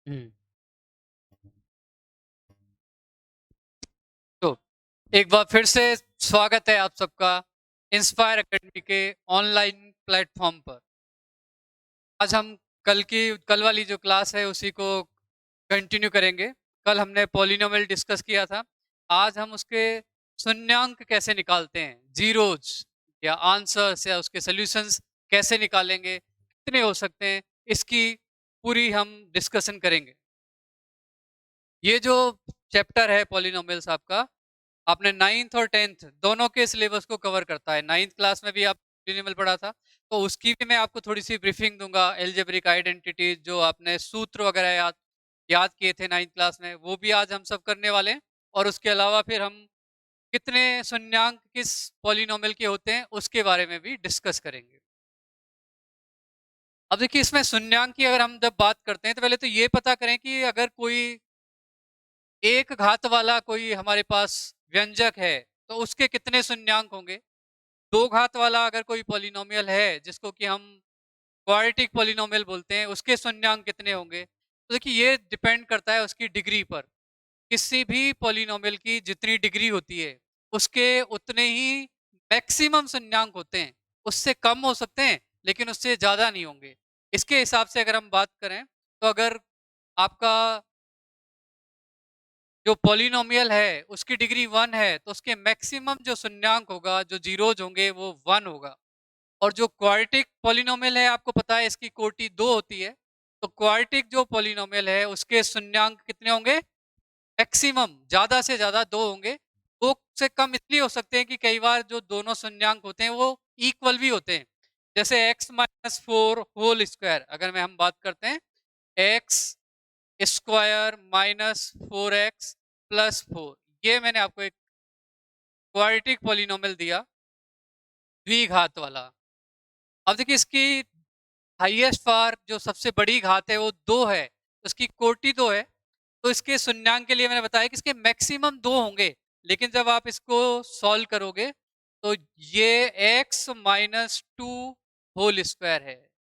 हुँ। तो एक बार फिर से स्वागत है आप सबका इंस्पायर एकेडमी के ऑनलाइन प्लेटफ़ॉर्म पर। आज हम कल वाली जो क्लास है उसी को कंटिन्यू करेंगे। कल हमने पॉलिनोमियल डिस्कस किया था। आज हम उसके शून्यांक कैसे निकालते हैं, ज़ीरोज़ या आंसर्स या उसके सॉल्यूशंस कैसे निकालेंगे, कितने हो सकते हैं, इसकी पूरी हम डिस्कशन करेंगे। ये जो चैप्टर है पॉलिनोमियल्स आपका, आपने 9th और 10th दोनों के सिलेबस को कवर करता है। 9th क्लास में भी आप पॉलिनोमियल पढ़ा था, तो उसकी भी मैं आपको थोड़ी-सी ब्रीफिंग दूँगा। अलजेब्रिक आइडेंटिटीज़ जो आपने सूत्र वगैरह याद याद किए थे 9th क्लास में, वो भी आज हम सब करने वाले हैं। और उसके अलावा फिर हम कितने शून्यांक किस पॉलिनोमियल के होते हैं, उसके बारे में भी डिस्कस करेंगे। अब देखिए इसमें शून्यांक की अगर हम जब बात करते हैं, तो पहले तो ये पता करें कि अगर कोई एक घात वाला कोई हमारे पास व्यंजक है, तो उसके कितने शून्यांक होंगे? 2 घात वाला अगर कोई पॉलिनोमियल है, जिसको कि हम क्वाड्रेटिक पॉलिनोमियल बोलते हैं, उसके शून्यांक कितने होंगे? तो देखिए ये डिपेंड करता है उसकी डिग्री पर। किसी भी पॉलिनोमियल की जितनी डिग्री होती है, उसके उतने ही मैक्सिमम शून्यांक होते हैं। उससे कम हो सकते हैं, लेकिन उससे ज़्यादा नहीं होंगे। इसके हिसाब से अगर हम बात करें, तो अगर आपका जो पॉलिनोमियल है उसकी डिग्री 1 है, तो उसके मैक्सिमम जो शून्यांक होगा, जो ज़ीरोज़ होंगे, वो 1 होगा। और जो क्वाड्रेटिक पॉलिनोमियल है, आपको पता है इसकी कोटि 2 होती है। तो क्वाड्रेटिक जो पॉलिनोमियल है उसके शून्यांक कितने होंगे? मैक्सिमम ज़्यादा से ज़्यादा 2 होंगे। 2 से कम इसलिए हो सकते हैं कि कई बार जो दोनों शून्यांक होते हैं वो इक्वल भी होते हैं। जैसे x-4 होल स्क्वायर अगर मैं हम बात करते हैं, x square minus 4x plus 4, ये मैंने आपको एक क्वाड्रेटिक पॉलिनोमियल दिया, द्विघात वाला। अब देखिए इसकी हाईएस्ट पावर जो सबसे बड़ी घात है वो 2 है, उसकी कोटि 2 है, तो इसके शून्यांक के लिए मैंने बताया कि इसके मैक्सिमम 2 होंगे। लेकिन जब आप इसको सॉल्व करोगे, तो ये x माइनस 2 होल स्क्वायर है।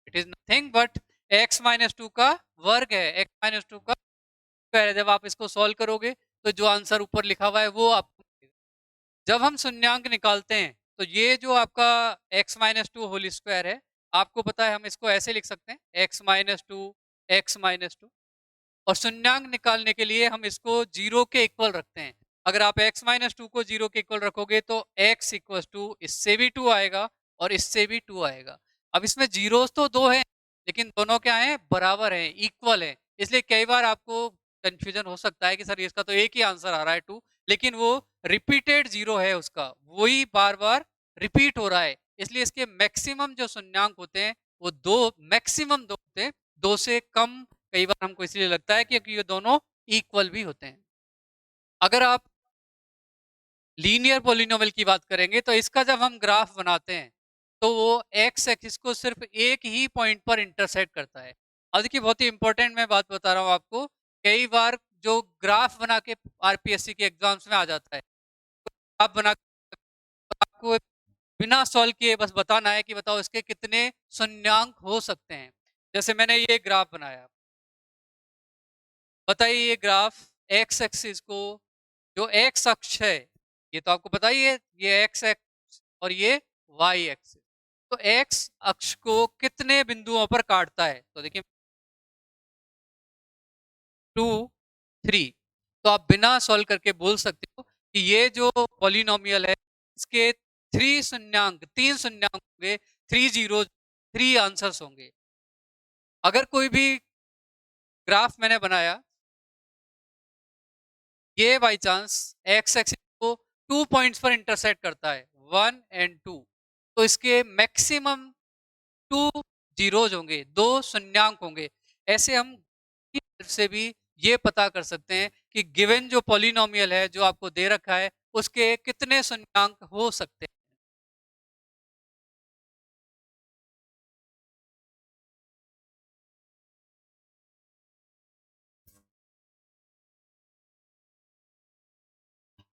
It is nothing but x minus 2 का वर्ग है, x माइनस 2 का स्क्वायर है। जब आप इसको सॉल्व करोगे, तो जो आंसर ऊपर लिखा हुआ है वो आपको मिलेगा। जब हम शून्यांक निकालते हैं, तो ये जो आपका x माइनस 2 होल स्क्वायर है, आपको पता है हम इसको ऐसे लिख सकते हैं, x माइनस 2 एक्स माइनस 2। और शून्यांक निकालने के लिए हम इसको 0 के इक्वल रखते हैं। अगर आप x माइनस 2 को 0 के इक्वल रखोगे, तो x इक्वल टू इससे भी 2 आएगा और इससे भी 2 आएगा। अब इसमें जीरोस तो 2 हैं, लेकिन दोनों क्या हैं? बराबर हैं, इक्वल हैं। इसलिए कई बार आपको कंफ्यूजन हो सकता है कि सर इसका तो एक ही आंसर आ रहा है 2, लेकिन वो रिपीटेड 0 है उसका, वही बार-बार रिपीट हो रहा है। इसलिए इसके मैक्सिमम जो शून्यांक होते हैं, वो 2 मैक्सिमम 2 होते हैं, 2 से कम कई बार हमको इसलिए लगता है कि ये दोनों इक्वल भी होते हैं। अगर आप लीनियर पॉलिनोमियल की बात करेंगे, तो इसका जब हम ग्राफ बनाते हैं, तो वो एक्स एक्सिस को सिर्फ एक ही पॉइंट पर इंटरसेक्ट करता है। अब देखिए बहुत ही इंपॉर्टेंट मैं बात बता रहा हूँ आपको। कई बार जो ग्राफ बना के आरपीएससी के एग्जाम्स में आ जाता है, आप बना आपको बिना सॉल्व किए बस बताना है कि बताओ इसके कितने शून्यांक हो सकते हैं। जैसे मैंने ये ग्राफ बनाया, बताइए ये ग्राफ एक्स एक्सिस को, जो एक्स अक्ष है, ये तो आपको पता ही है, ये एक्स एक्स और ये वाई एक्स। तो एक्स अक्ष को कितने बिंदुओं पर काटता है? तो देखिए 2 3। तो आप बिना सॉल्व करके बोल सकते हो कि ये जो पॉलिनोमियल है, इसके 3 शून्यांक होंगे, 3 जीरो, 3 आंसर्स होंगे। अगर कोई भी ग्राफ मैंने बनाया, ये बाई चांस एक्स एक्सिस को 2 पॉइंट्स पर इंटरसेक्ट करता है, 1 एंड 2, तो इसके मैक्सिमम 2 जीरोज होंगे, 2 शून्यांक होंगे। ऐसे हम की हेल्प से भी ये पता कर सकते हैं कि गिवन जो पॉलिनोमियल है जो आपको दे रखा है, उसके कितने शून्यांक हो सकते हैं।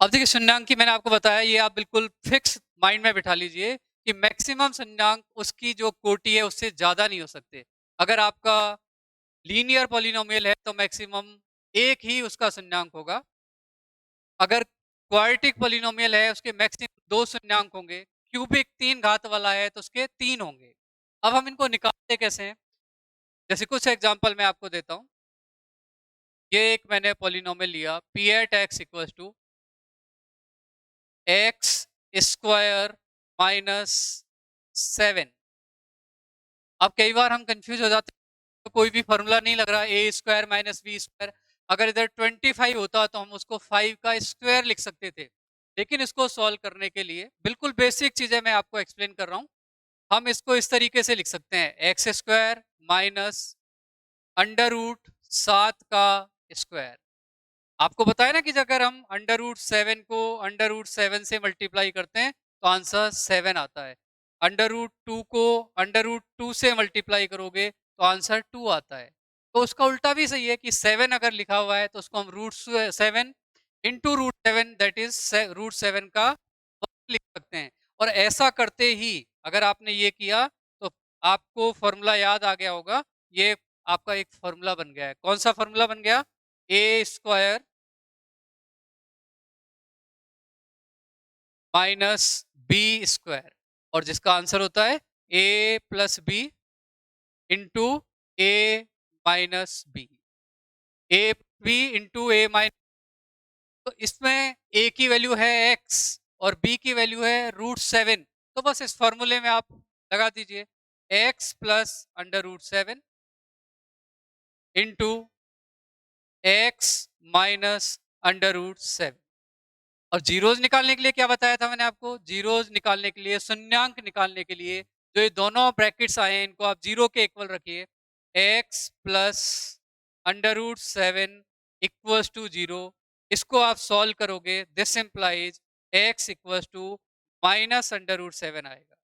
अब देखिए शून्यांक की मैंने आपको बताया, ये आप बिल्कुल फिक्स माइंड में बिठा लीजिए कि मैक्सिमम शून्यांक उसकी जो कोटि है उससे ज्यादा नहीं हो सकते। अगर आपका लीनियर पॉलिनोमियल है तो मैक्सिमम एक ही उसका शून्यांक होगा। अगर क्वाड्रेटिक पॉलिनोमियल है उसके मैक्सिमम दो शून्यांक होंगे। क्यूबिक तीन घात वाला है तो उसके तीन होंगे। अब हम इनको निकालते कैसे हैं? जैसे कुछ एग्जांपल मैं आपको देता हूँ। ये एक मैंने पॉलिनोमियल लिया P at x equal to x square minus 7। अब कई बार हम कंफ्यूज हो जाते हैं तो कोई भी फॉर्मूला नहीं लग रहा, ए स्क्वायर माइनस बी स्क्वायर। अगर इधर 25 होता तो हम उसको 5 का स्क्वायर लिख सकते थे। लेकिन इसको सॉल्व करने के लिए बिल्कुल बेसिक चीजें मैं आपको एक्सप्लेन कर रहा हूँ। हम इसको इस तरीके से लिख सकते हैं x square minus under root 7 का स्क्वायर। आपको बताया ना कि अगर हम अंडर रूट 7 को अंडर रूट 7 से मल्टीप्लाई करते हैं तो आंसर 7 आता है। अंडर रूट 2 को अंडर रूट 2 से मल्टीप्लाई करोगे तो आंसर 2 आता है। तो उसका उल्टा भी सही है कि 7 अगर लिखा हुआ है तो उसको हम root 7 into root 7 that is root 7 का वर्ग लिख सकते हैं। और ऐसा करते ही अगर आपने ये किया तो आपको फॉर्मूला याद आ गया होगा। ये आपका एक फॉर्मूला बन गया है। कौन सा फॉर्मूला बन गया? A square minus B square, और जिसका आंसर होता है A plus B into A minus B. A B into A minus, तो इसमें ए की वैल्यू है एक्स और बी की वैल्यू है रूट 7। तो बस इस फॉर्मूले में आप लगा दीजिए x plus under root 7 into x minus under root 7। और जीरोज निकालने के लिए क्या बताया था मैंने आपको? जीरोज निकालने के लिए, शून्यांक निकालने के लिए जो ये दोनों ब्रैकेट्स आए हैं इनको आप जीरो के इक्वल रखिए। X plus under root 7 equals to zero. इसको आप सॉल्व करोगे, this implies x equals to minus under root 7 आएगा।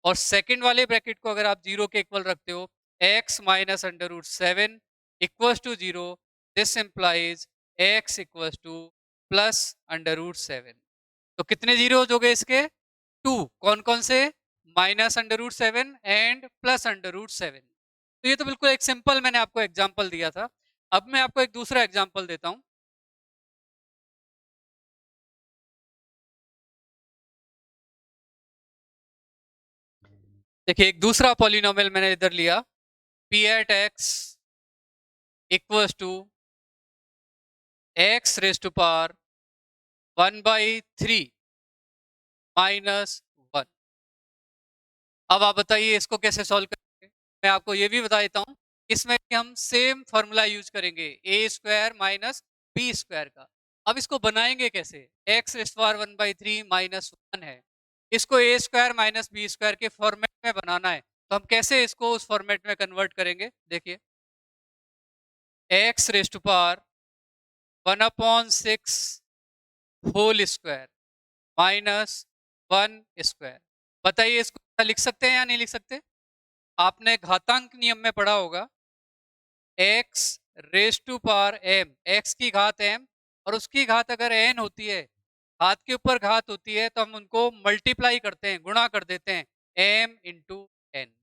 और सेकंड वाले ब्रैकेट को अगर आप जीरो के इक्वल रखते हो, x minus under root 7 equals to zero, this implies x equals to plus under root 7। तो कितने जीरो हो गए इसके? टू। कौन कौन से? Minus under root 7 and plus under root 7। तो ये तो बिल्कुल एक सिंपल मैंने आपको एग्जांपल दिया था। अब मैं आपको एक दूसरा एग्जांपल देता हूं। देखिए एक दूसरा पॉलिनोमियल मैंने इधर लिया P at x equals to x raise to power 1/3 minus 1। अब आप बताइए इसको कैसे सॉल्व करेंगे? मैं आपको ये भी बता देता हूँ, इसमें भी हम सेम फॉर्मूला यूज करेंगे A square minus B square का। अब इसको बनाएंगे कैसे? X raise to power 1/3 minus 1 है, इसको A square minus B square के फॉर्मेट में बनाना है। तो हम कैसे इसको उस फॉर्मेट में कन्वर्ट करेंगे? देखिए x raise to power 1/6 whole square minus 1 square. बताइए इसको लिख सकते हैं या नहीं लिख सकते? आपने घातांक नियम में पढ़ा होगा x raise to power M, x की घात एम और उसकी घात अगर एन होती है, घात के ऊपर घात होती है तो हम उनको मल्टीप्लाई करते हैं, गुणा कर देते हैं एम इंटू एन।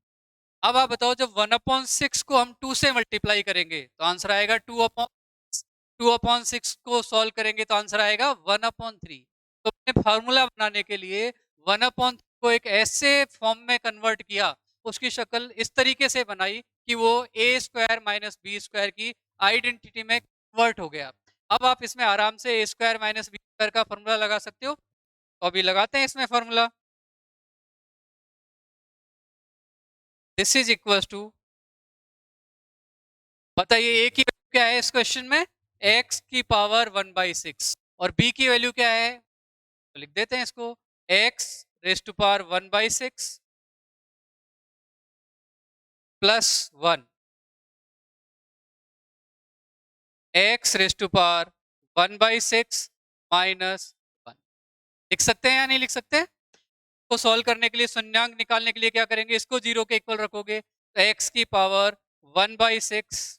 अब आप बताओ जब 1/6 को हम 2 से मल्टीप्लाई करेंगे तो आंसर आएगा 2/6 को सॉल्व करेंगे तो आंसर आएगा 1/3। तो मैंने फार्मूला बनाने के लिए 1/3 को एक ऐसे फॉर्म में कन्वर्ट किया, उसकी शक्ल इस तरीके से बनाई कि वो A square minus B square की आइडेंटिटी में कन्वर्ट हो गया। अब आप इसमें आराम से A square minus B square का फॉर्मूला लगा सकते हो। तो अभी लगाते हैं इसमें formula. This is equal to, बताइए ए की वैल्यू क्या है इस क्वेश्चन में? एक्स की पावर 1/6 और बी की वैल्यू क्या है? तो लिख देते हैं इसको x raise to power 1/6 plus 1, x raise to power 1/6 minus 1। लिख सकते हैं या नहीं लिख सकते? को सॉल्व करने के लिए, शून्यांक निकालने के लिए क्या करेंगे? इसको जीरो के इक्वल रखोगे तो एक्स की power 1/6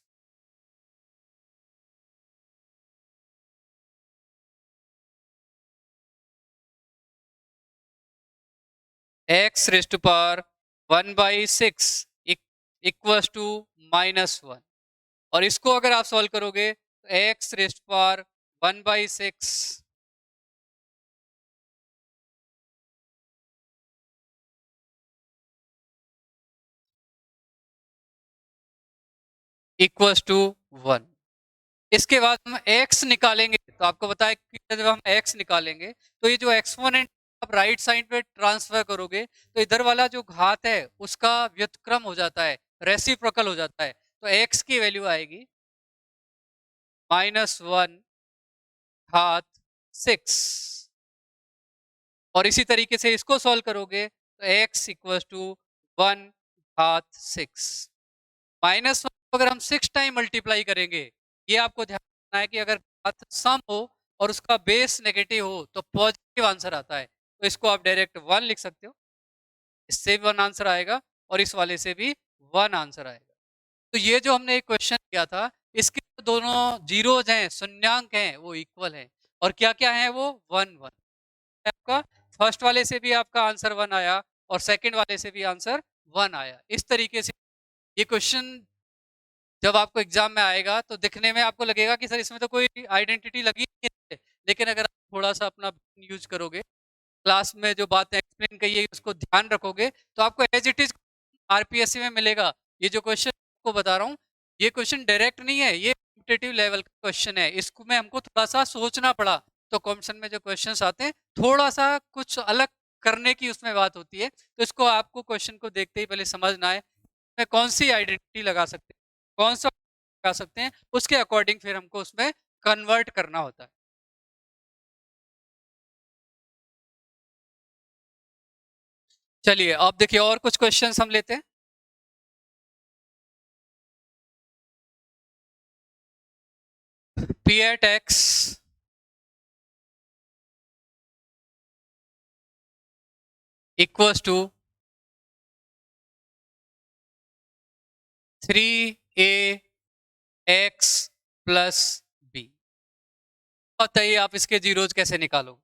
x raise to power 1/6 equals to -1। और इसको अगर आप सॉल्व करोगे तो x raise power 1/6 equals to 1। इसके बाद हम x निकालेंगे, तो आपको बताया कि जब हम x निकालेंगे तो ये जो एक्सपोनेंट आप राइट साइड पे ट्रांसफर करोगे तो इधर वाला जो घात है उसका व्युत्क्रम हो जाता है, रेसिप्रोकल हो जाता है। तो x की वैल्यू आएगी -1 घात 6। और इसी तरीके से इसको सॉल्व करोगे तो x इक्वल्स टू 1 घात 6। -1 अगर हम 6 टाइम मल्टीप्लाई करेंगे, ये आपको ध्यान रखना है कि अगर घात सम हो और उसका बेस नेगेटिव हो तो पॉजिटिव आंसर आता है। तो इसको आप डायरेक्ट 1 लिख सकते हो, इससे भी 1 आंसर आएगा और इस वाले से भी 1 आंसर आएगा। तो ये जो हमने एक क्वेश्चन किया था, इसके जो दोनों जीरोज हैं, शून्यांक हैं, वो इक्वल हैं। और क्या क्या है वो 1 1। आपका फर्स्ट वाले से भी आपका आंसर 1 आया और सेकंड वाले से भी आंसर 1 आया। इस तरीके से ये क्वेश्चन जब आपको एग्जाम में आएगा तो दिखने में आपको लगेगा कि सर इसमें तो कोई आइडेंटिटी लगी नहीं है, लेकिन अगर आप थोड़ा सा अपना यूज करोगे, क्लास में जो बातें एक्सप्लेन की है उसको ध्यान रखोगे, तो आपको एज इट इज आरपीएससी में मिलेगा। ये जो क्वेश्चन आपको बता रहा हूँ, ये क्वेश्चन डायरेक्ट नहीं है, ये कॉम्पिटिटिव लेवल का क्वेश्चन है। इसको में हमको थोड़ा सा सोचना पड़ा। तो कॉम्पिटिशन में जो क्वेश्चन आते हैं थोड़ा सा कुछ अलग करने की उसमें बात होती है। तो इसको आपको क्वेश्चन को देखते ही पहले समझना है में कौन सी आइडेंटिटी लगा सकते हैं, कौन सा लगा सकते हैं, उसके अकॉर्डिंग फिर हमको उसमें कन्वर्ट करना होता है। चलिए अब देखिए और कुछ क्वेश्चंस हम लेते हैं। P at x equals to 3a x plus B. बताइए आप इसके जीरोज कैसे निकालो।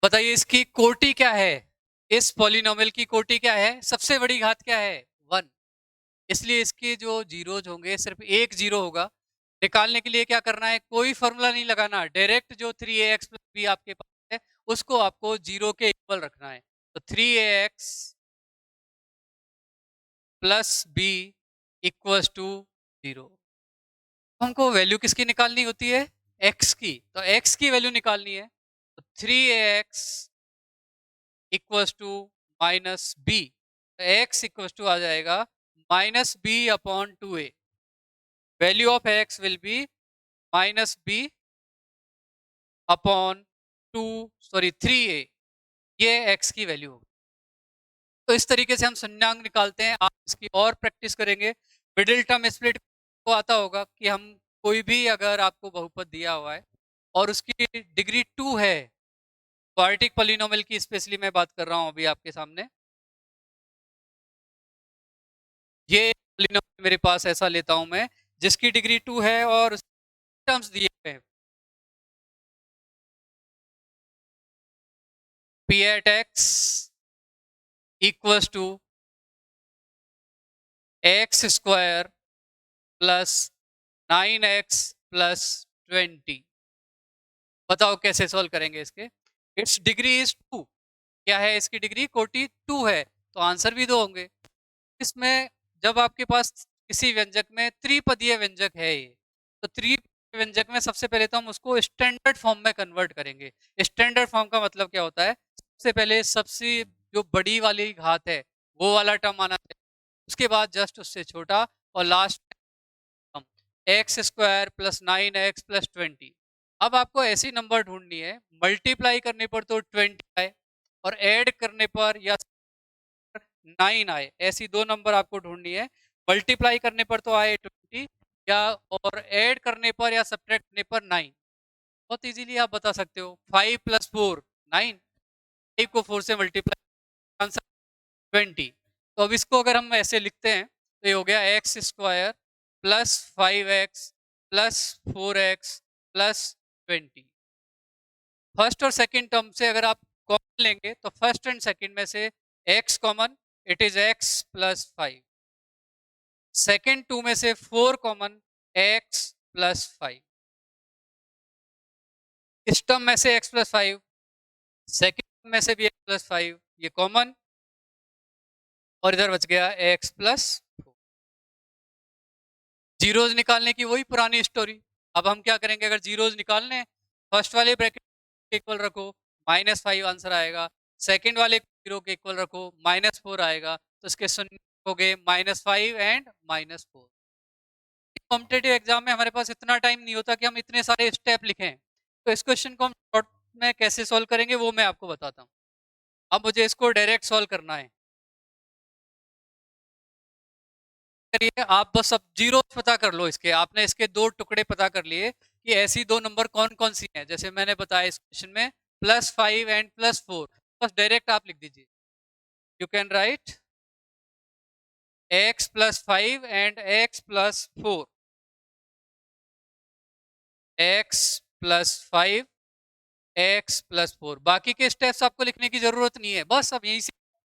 बताइए इसकी कोटि क्या है, इस पॉलिनोमियल की कोटि क्या है, सबसे बड़ी घात क्या है 1। इसलिए इसके जो जीरोज होंगे सिर्फ एक जीरो होगा। निकालने के लिए क्या करना है, कोई फॉर्मूला नहीं लगाना, डायरेक्ट जो 3ax प्लस बी आपके पास है उसको आपको जीरो के इक्वल रखना है। तो 3ax plus B equals to 0। हमको वैल्यू किसकी निकालनी होती है, x की। तो x की वैल्यू निकालनी है, तो 3ax equals to minus B. X equals to आ जाएगा -b/2a। Value of x will be -b/2 3a। ये x की वैल्यू होगी। तो इस तरीके से हम शून्यांक निकालते हैं। आप इसकी और प्रैक्टिस करेंगे। मिडिल टर्म स्प्लिट को आता होगा कि हम कोई भी अगर आपको बहुपद दिया हुआ है और उसकी डिग्री 2 है, क्वाड्रेटिक पॉलिनोमियल की स्पेशली मैं बात कर रहा हूं अभी आपके सामने। ये पॉलिनोमियल मेरे पास ऐसा लेता हूं मैं जिसकी डिग्री 2 है और टर्म्स दिए हुए हैं। P at x equals to x square plus 9x plus 20। बताओ कैसे सॉल्व करेंगे इसके। Its degree is 2। क्या है इसकी डिग्री, कोटि 2 है, तो आंसर भी 2 होंगे। इसमें जब आपके पास किसी व्यंजक में त्रिपदीय व्यंजक है ये, तो त्रिपदीय व्यंजक में सबसे पहले तो हम उसको स्टैंडर्ड फॉर्म में कन्वर्ट करेंगे। स्टैंडर्ड फॉर्म का मतलब क्या होता है, सबसे पहले सबसे जो बड़ी वाली घात है वो वाला टर्म आना चाहिए, उसके बाद जस्ट उससे छोटा, और last x square plus 9x plus 20। अब आपको ऐसी नंबर ढूंढनी है मल्टीप्लाई करने पर तो 20 आए और ऐड करने पर या 9 आए, ऐसी दो नंबर आपको ढूंढनी है। मल्टीप्लाई करने पर तो आए 20, या और ऐड करने पर या सब्ट्रैक्ट करने पर 9। बहुत इजीली आप बता सकते हो, 5 + 4 9। 5 को 4 से मल्टीप्लाई, आंसर 20। तो अब इसको अगर हम ऐसे लिखते हैं तो ये हो गया x square plus 5x plus 4x plus 20। First और सेकंड टर्म से अगर आप कॉमन लेंगे तो फर्स्ट एंड सेकंड में से x common, it is x plus 5। Second 2 में से 4 कॉमन, x प्लस 5। इस टर्म में से x प्लस 5, सेकेंड में से भी x प्लस 5 ये कॉमन, और इधर बच गया x प्लस 4। जीरोज निकालने की वही पुरानी स्टोरी। अब हम क्या करेंगे, अगर जीरोज निकालने, फर्स्ट वाले ब्रैकेट इक्वल रखो, -5 आंसर आएगा। सेकंड वाले जीरो के इक्वल रखो, -4 आएगा। तो इसके शून्य हो गए -5 एंड -4। कॉम्पिटेटिव एग्जाम में हमारे पास इतना टाइम नहीं होता कि हम इतने सारे स्टेप लिखें। तो इस क्वेश्चन को हम शॉर्ट में कैसे सॉल्व करेंगे वो मैं आपको बताता हूँ। अब मुझे इसको डायरेक्ट सॉल्व करना है। करिए, आप बस अब जीरो पता कर लो इसके। आपने इसके दो टुकड़े पता कर लिए कि ऐसी दो नंबर कौन कौन सी हैं। जैसे मैंने बताया इस क्वेश्चन में +5 एंड +4, बस डायरेक्ट आप लिख दीजिए। You can write x plus 5 and x plus 4, x plus 5, x plus 4। बाकी के स्टेप्स आपको लिखने की जरूरत नहीं है, बस अब यहीं से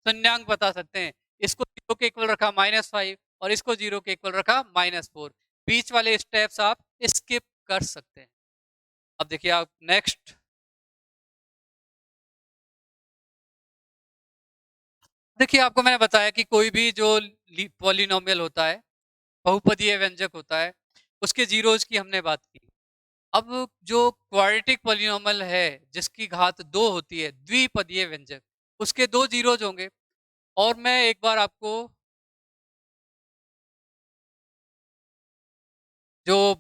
शून्यांक बता सकते हैं। इसको जीरो के इक्वल रखा -5 और इसको जीरो के इक्वल रखा -4। बीच वाले स्टेप्स आप स्किप कर सकते हैं। अब देखिए आप नेक्स्ट। देखिए आपको मैंने बताया कि कोई भी जो पॉलिनोमियल होता है, बहुपदीय व्यंजक होता है, उसके जीरोज की हमने बात की। अब जो क्वाड्रेटिक पॉलिनोमियल है जिसकी घात 2 होती है, द्विपदीय व्यंजक, उसके दो जीरोज होंगे। और मैं एक बार आपको जो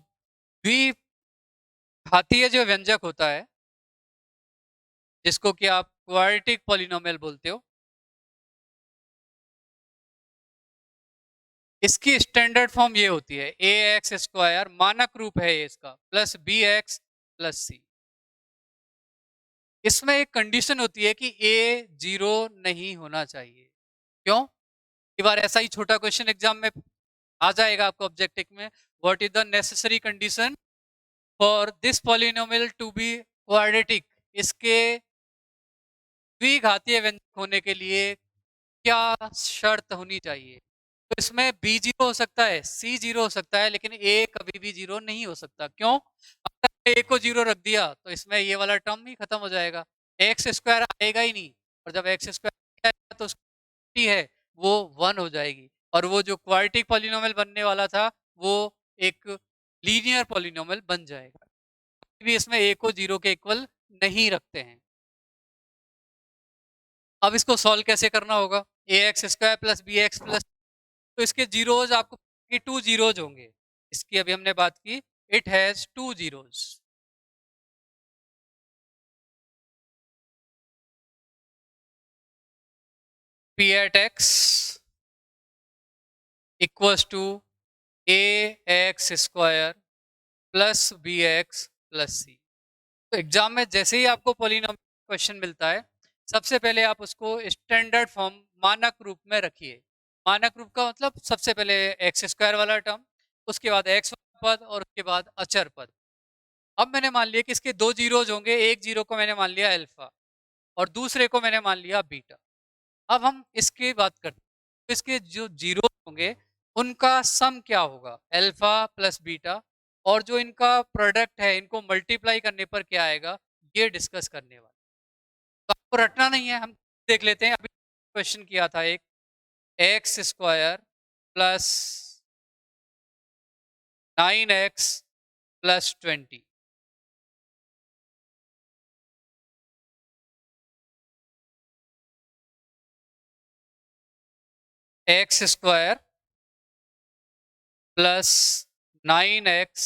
द्विघातीय जो व्यंजक होता है, जिसको कि आप क्वाड्रेटिक पॉलिनोमियल बोलते हो, इसकी स्टैंडर्ड फॉर्म ये होती है ax², मानक रूप है ये इसका, प्लस bx प्लस c। इसमें एक कंडीशन होती है कि a 0 नहीं होना चाहिए। क्यों? कई बार ऐसा ही छोटा क्वेश्चन एग्जाम में आ जाएगा आपको ऑब्जेक्टिव में, what is the necessary condition for this polynomial to be quadratic. इसके द्विघातीय व्यंजक होने के लिए क्या शर्त होनी चाहिए? तो इसमें बी जीरो हो सकता है, सी जीरो हो सकता है, लेकिन ए कभी भी जीरो नहीं हो सकता। क्यों? अगर ए को जीरो रख दिया तो इसमें ये वाला टर्म ही खत्म हो जाएगा, x² आएगा ही नहीं। और जब x² आएगा तो उसकी है वो 1 हो जाएगी, और वो जो क्वाड्रेटिक पॉलिनोमियल बनने वाला था वो एक लीनियर पॉलिनोमियल बन जाएगा। कभी भी इसमें ए को जीरो के इक्वल नहीं रखते हैं। अब इसको सॉल्व कैसे करना होगा? ax² प्लस bx प्लस, तो इसके जीरोज आपको टू जीरोज होंगे। इसकी अभी हमने बात की, it has two zeros. p at x equals to ax² plus bx plus c। तो एग्जाम में जैसे ही आपको पॉलिनोमियल क्वेश्चन मिलता है, सबसे पहले आप उसको स्टैंडर्ड फॉर्म, मानक रूप में रखिए। मानक रूप का मतलब सबसे पहले x² वाला टर्म, उसके बाद x वाला पद, और उसके बाद अचर पद। अब मैंने मान लिया कि इसके दो जीरोज होंगे, एक जीरो को मैंने मान लिया अल्फा और दूसरे को मैंने मान लिया बीटा। अब हम इसकी बात करते हैं, तो इसके जो जीरो होंगे उनका सम क्या होगा, अल्फा प्लस बीटा, और जो इनका प्रोडक्ट है इनको मल्टीप्लाई करने पर क्या आएगा, ये डिस्कस करने वाले। तो आपको रटना नहीं है, हम देख लेते हैं। अभी क्वेश्चन किया था एक, x² plus 9x plus 20, x² plus 9x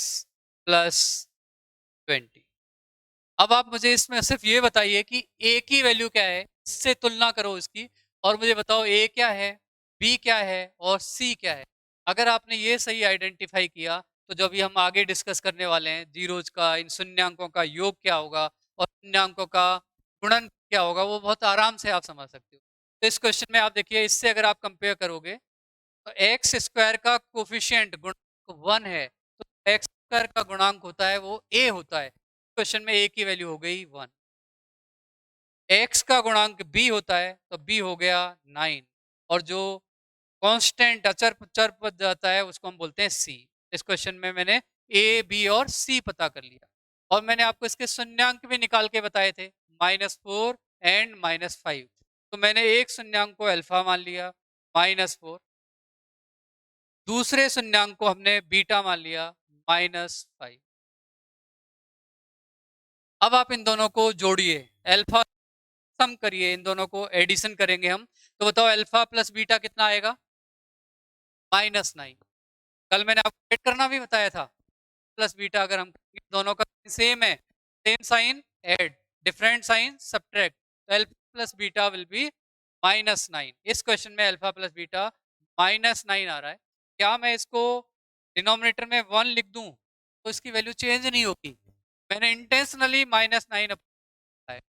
plus 20। अब आप मुझे इसमें सिर्फ ये बताइए कि a की वैल्यू क्या है, इससे तुलना करो इसकी, और मुझे बताओ a क्या है, b क्या है और c क्या है। अगर आपने ये सही आइडेंटिफाई किया तो जो अभी हम आगे डिस्कस करने वाले हैं, जीरोज का, इन शून्यांकों का योग क्या होगा और शून्यांकों का गुणन क्या होगा, वो बहुत आराम से आप समझ सकते हो। तो इस क्वेश्चन में आप देखिए, इससे अगर आप कंपेयर करोगे तो x² का कोफिशिएंट गुणांक 1 है, तो x² का गुणांक होता है वो a होता है। क्वेश्चन में a की वैल्यू हो गई 1। x का गुणांक b होता है तो b हो गया 9, और जो कांस्टेंट अचर चर पद जाता है उसको हम बोलते हैं सी। इस क्वेश्चन में मैंने ए बी और सी पता कर लिया और मैंने आपको इसके शून्यांक भी निकाल के बताए थे, -4 एंड -5। तो मैंने एक शून्यांक को अल्फा मान लिया -4, दूसरे शून्यांक को हमने बीटा मान लिया -5। अब आप इन दोनों को जोड़िए, अल्फा सम करिए, इन दोनों को एडिशन करेंगे हम, तो बताओ अल्फा प्लस बीटा कितना आएगा? -9। कल मैंने आपको ऐड करना भी बताया था, प्लस बीटा अगर हम दोनों का सेम है, same sign add, different sign subtract, तो alpha plus beta will be -9। इस क्वेश्चन में अल्फा प्लस बीटा -9 आ रहा है। क्या मैं इसको डिनोमिनेटर में 1 लिख दूं तो इसकी वैल्यू चेंज नहीं होगी? मैंने इंटेंशनली -9 है।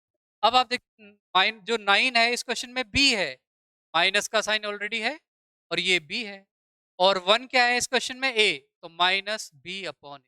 अब आप देखिए जो 9 है इस क्वेश्चन में बी है, माइनस का साइन ऑलरेडी है और ये बी है, और 1 क्या है इस क्वेश्चन में? ए, तो -b/a।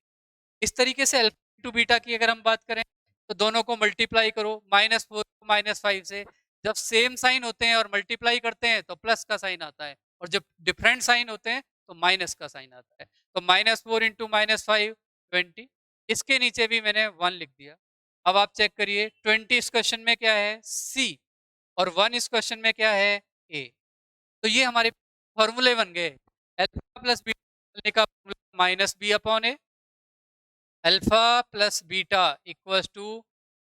इस तरीके से अल्फा टू बीटा की अगर हम बात करें तो दोनों को मल्टीप्लाई करो, -4 को -5 से। जब सेम साइन होते हैं और मल्टीप्लाई करते हैं तो प्लस का साइन आता है, और जब डिफरेंट साइन होते हैं तो माइनस का साइन आता है। तो -4 इंटू -5 20। इसके नीचे भी मैंने 1 लिख दिया। अब आप चेक करिए 20 इस क्वेश्चन में क्या है? सी, और 1 इस क्वेश्चन में क्या है? ए। तो ये हमारे फॉर्मूले बन गए। अल्फा प्लस बीटा का -b/a, alpha plus beta equals to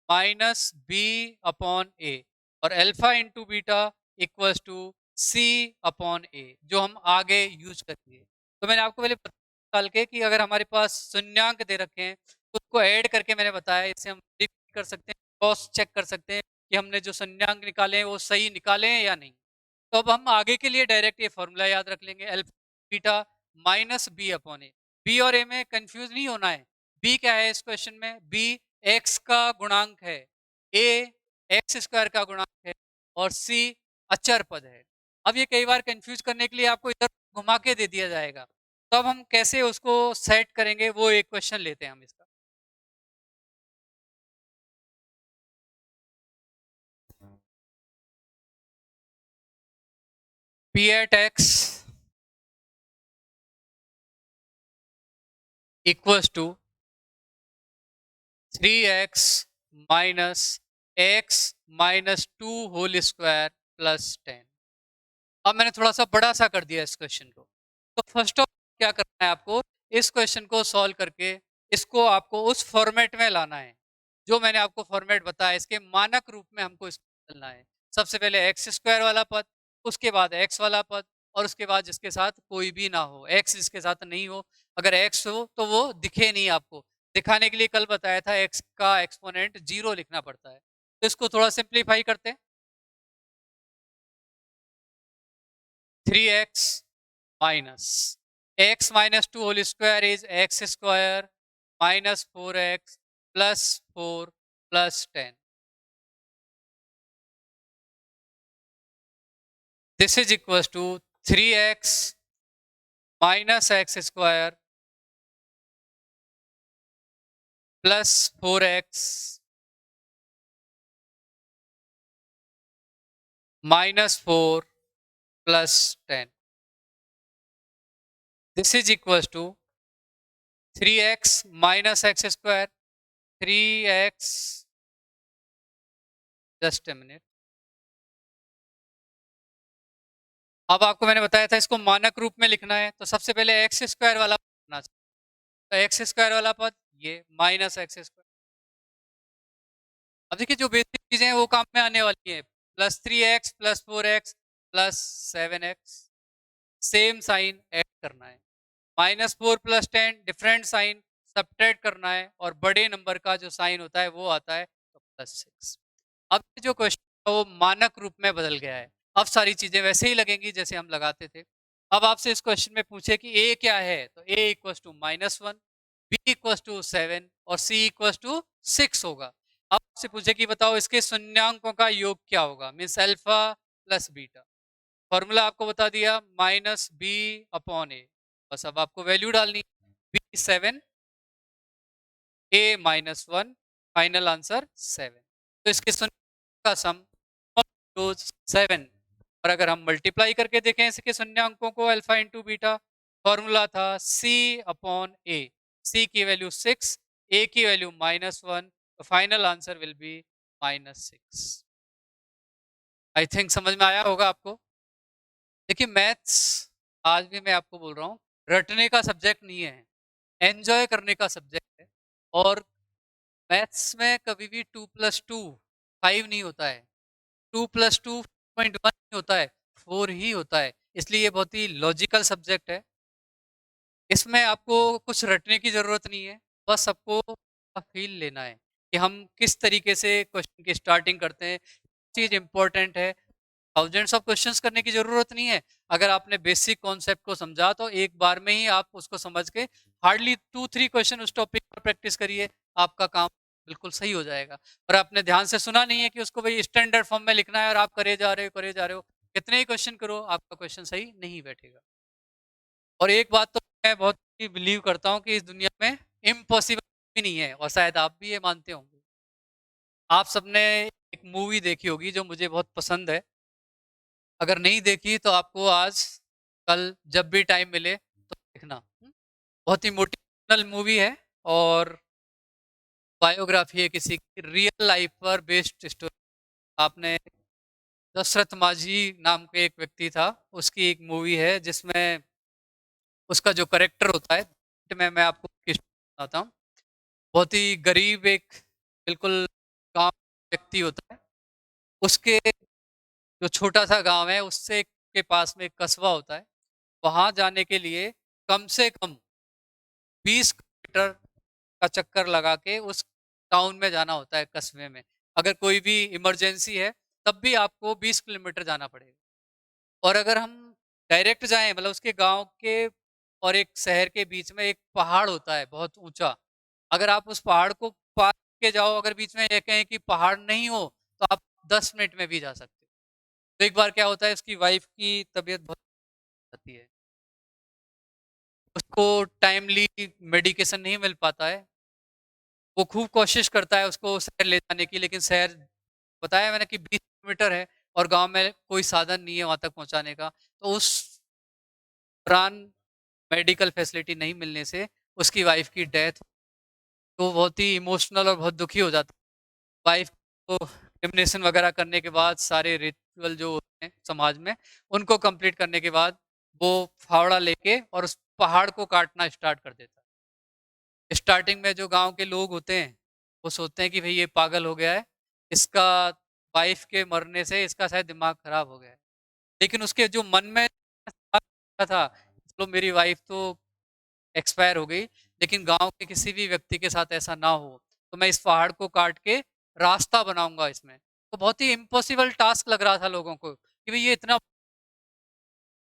-b/a, और alpha into beta equals to c/a, जो हम आगे यूज करेंगे। तो मैंने आपको पहले निकाल के कि अगर हमारे पास शून्यांक दे रखे हैं तो उसको ऐड करके मैंने बताया, इससे हम कर सकते हैं, क्रॉस चेक कर सकते हैं कि हमने जो शून्यांक निकाले हैं वो सही निकाले हैं या नहीं। तो अब हम आगे के लिए डायरेक्ट ये फॉर्मूला याद रख लेंगे, अल्फा बीटा -b/a। बी और ए में कंफ्यूज नहीं होना है। बी क्या है इस क्वेश्चन में? बी एक्स का गुणांक है, ए एक्स स्क्वायर का गुणांक है, और सी अचर पद है। अब ये कई बार कंफ्यूज करने के लिए आपको इधर घुमा के दे दिया जाएगा, तो अब हम कैसे उसको सेट करेंगे वो एक क्वेश्चन लेते हैं हम इसका। P at x equals to 3x minus x minus 2 whole square plus 10। अब मैंने थोड़ा सा बड़ा सा कर दिया इस क्वेश्चन को। तो फर्स्ट ऑफ क्या करना है आपको, इस क्वेश्चन को सॉल्व करके इसको आपको उस फॉर्मेट में लाना है जो मैंने आपको फॉर्मेट बताया, इसके मानक रूप में हमको इसको चलना है। सबसे पहले एक्स स्क्वायर वाला पद, उसके बाद एक्स वाला पद, और उसके बाद जिसके साथ कोई भी ना हो, एक्स जिसके साथ नहीं हो। अगर एक्स हो तो वो दिखे नहीं आपको, दिखाने के लिए कल बताया था एक्स का एक्सपोनेंट 0 लिखना पड़ता है। तो इसको थोड़ा सिंप्लीफाई करते हैं। 3x minus x minus 2 whole square is x square minus 4x plus 4 plus 10. This is equals to 3x minus x square plus 4x minus 4 plus 10. This is equals to 3x minus x square, 3x, just a minute. अब आपको मैंने बताया था इसको मानक रूप में लिखना है, तो सबसे पहले एक्स स्क्वायर वाला पद, तो एक्स स्क्वायर वाला पद ये माइनस एक्स स्क्वायर। अब देखिए जो बेसिक चीजें हैं वो काम में आने वाली है, +3x plus 4x plus 7x, same sign add करना है, -4 प्लस 10 डिफरेंट साइन सब्ट्रैक्ट करना है, और बड़े नंबर का जो साइन होता है वो आता है तो +6। अब ये जो क्वेश्चन है वो मानक रूप में बदल गया है, अब सारी चीजें वैसे ही लगेंगी जैसे हम लगाते थे। अब आपसे इस क्वेश्चन में पूछे कि ए क्या है, तो A equals to -1, B equals to 7 और सी इक्वल्स टू 6 होगा। अब आपसे पूछे कि बताओ इसके शून्यांकों का योग क्या होगा, means alpha plus beta. Formula आपको बता दिया -b/a। बस अब आपको वैल्यू डालनी, बी 7, ए -1, फाइनल आंसर 7। तो इसके शून्य का सम 7। और अगर हम मल्टीप्लाई करके देखें इसके शून्यांकों को अल्फा इंटू बीटा, फॉर्मूला था C अपॉन A। C की वैल्यू 6, A की वैल्यू -1, तो final answer will be -6। I think समझ में आया होगा आपको। देखिए मैथ्स आज भी मैं आपको बोल रहा हूँ, रटने का सब्जेक्ट नहीं है, एन्जॉय करने का सब्जेक्ट है। और मैथ्स में कभी भी 2+2 5 नहीं होता है, 2+2 2.1 नहीं होता है, 4 ही होता है। इसलिए ये बहुत ही लॉजिकल सब्जेक्ट है। इसमें आपको कुछ रटने की ज़रूरत नहीं है, बस आपको फ़ील लेना है कि हम किस तरीके से क्वेश्चन की स्टार्टिंग करते हैं। चीज़ इम्पोर्टेंट है, थाउजेंड्स ऑफ क्वेश्चंस करने की ज़रूरत नहीं है। अगर आपने बेसिक कॉन्सेप्ट को समझा तो एक बार में ही आप उसको समझ के हार्डली 2-3 क्वेश्चन उस टॉपिक पर प्रैक्टिस करिए, आपका काम बिल्कुल सही हो जाएगा। और आपने ध्यान से सुना नहीं है कि उसको भई स्टैंडर्ड फॉर्म में लिखना है और आप करे जा रहे हो। कितने ही क्वेश्चन करो, आपका क्वेश्चन सही नहीं बैठेगा। और एक बात तो मैं बहुत ही बिलीव करता हूँ कि इस दुनिया में इम्पॉसिबल भी नहीं है और शायद आप भी ये मानते होंगे। आप सबने एक मूवी देखी होगी जो मुझे बहुत पसंद है। अगर नहीं देखी तो आपको आज, कल जब भी टाइम मिले तो देखना। बहुत ही मोटिवेशनल मूवी है और बायोग्राफी है किसी की, रियल लाइफ पर बेस्ड स्टोरी। आपने दशरथ माझी नाम के एक व्यक्ति था, उसकी एक मूवी है जिसमें उसका जो कैरेक्टर होता है, मैं आपको उसकी स्टोरी बताता हूँ। बहुत ही गरीब एक बिल्कुल गाँव व्यक्ति होता है। उसके जो छोटा-सा गाँव है उससे के पास में एक कस्बा होता है। वहाँ जाने के लिए कम से कम 20 किलोमीटर का चक्कर लगा के उस टाउन में जाना होता है, कस्बे में। अगर कोई भी इमरजेंसी है, तब भी आपको 20 किलोमीटर जाना पड़ेगा। और अगर हम डायरेक्ट जाएँ मतलब उसके गाँव के और एक शहर के बीच में एक पहाड़ होता है बहुत ऊँचा। अगर आप उस पहाड़ को पार के जाओ, अगर बीच में ये कहें कि पहाड़ नहीं हो, तो आप 10 मिनट में भी जा सकते हो। तो एक बार क्या होता है, उसकी वाइफ़ की तबीयत बहुत आती है। उसको टाइमली मेडिकेशन नहीं मिल पाता है। वो खूब कोशिश करता है उसको शहर ले जाने की, लेकिन शहर बताया मैंने कि 20 किलोमीटर है और गाँव में कोई साधन नहीं है वहाँ तक पहुँचाने का। तो उस दौरान मेडिकल फैसिलिटी नहीं मिलने से उसकी वाइफ़ की डेथ, तो बहुत ही इमोशनल और बहुत दुखी हो जाता है। वाइफ़ को एलिमिनेशन वगैरह करने के बाद सारे रिचुअल जो होते हैं समाज में, उनको कंप्लीट करने के बाद वो फावड़ा लेके और उस पहाड़ को काटना स्टार्ट कर देता है। स्टार्टिंग में जो गाँव के लोग होते हैं, वो सोचते हैं कि भई ये पागल हो गया है, इसका वाइफ़ के मरने से इसका शायद दिमाग खराब हो गया है। लेकिन उसके जो मन में था, चलो मेरी वाइफ़ तो एक्सपायर हो गई, लेकिन गाँव के किसी भी व्यक्ति के साथ ऐसा ना हो, तो मैं इस पहाड़ को काट के रास्ता बनाऊँगा इसमें। तो बहुत ही इम्पॉसिबल टास्क लग रहा था लोगों को कि भई ये इतना,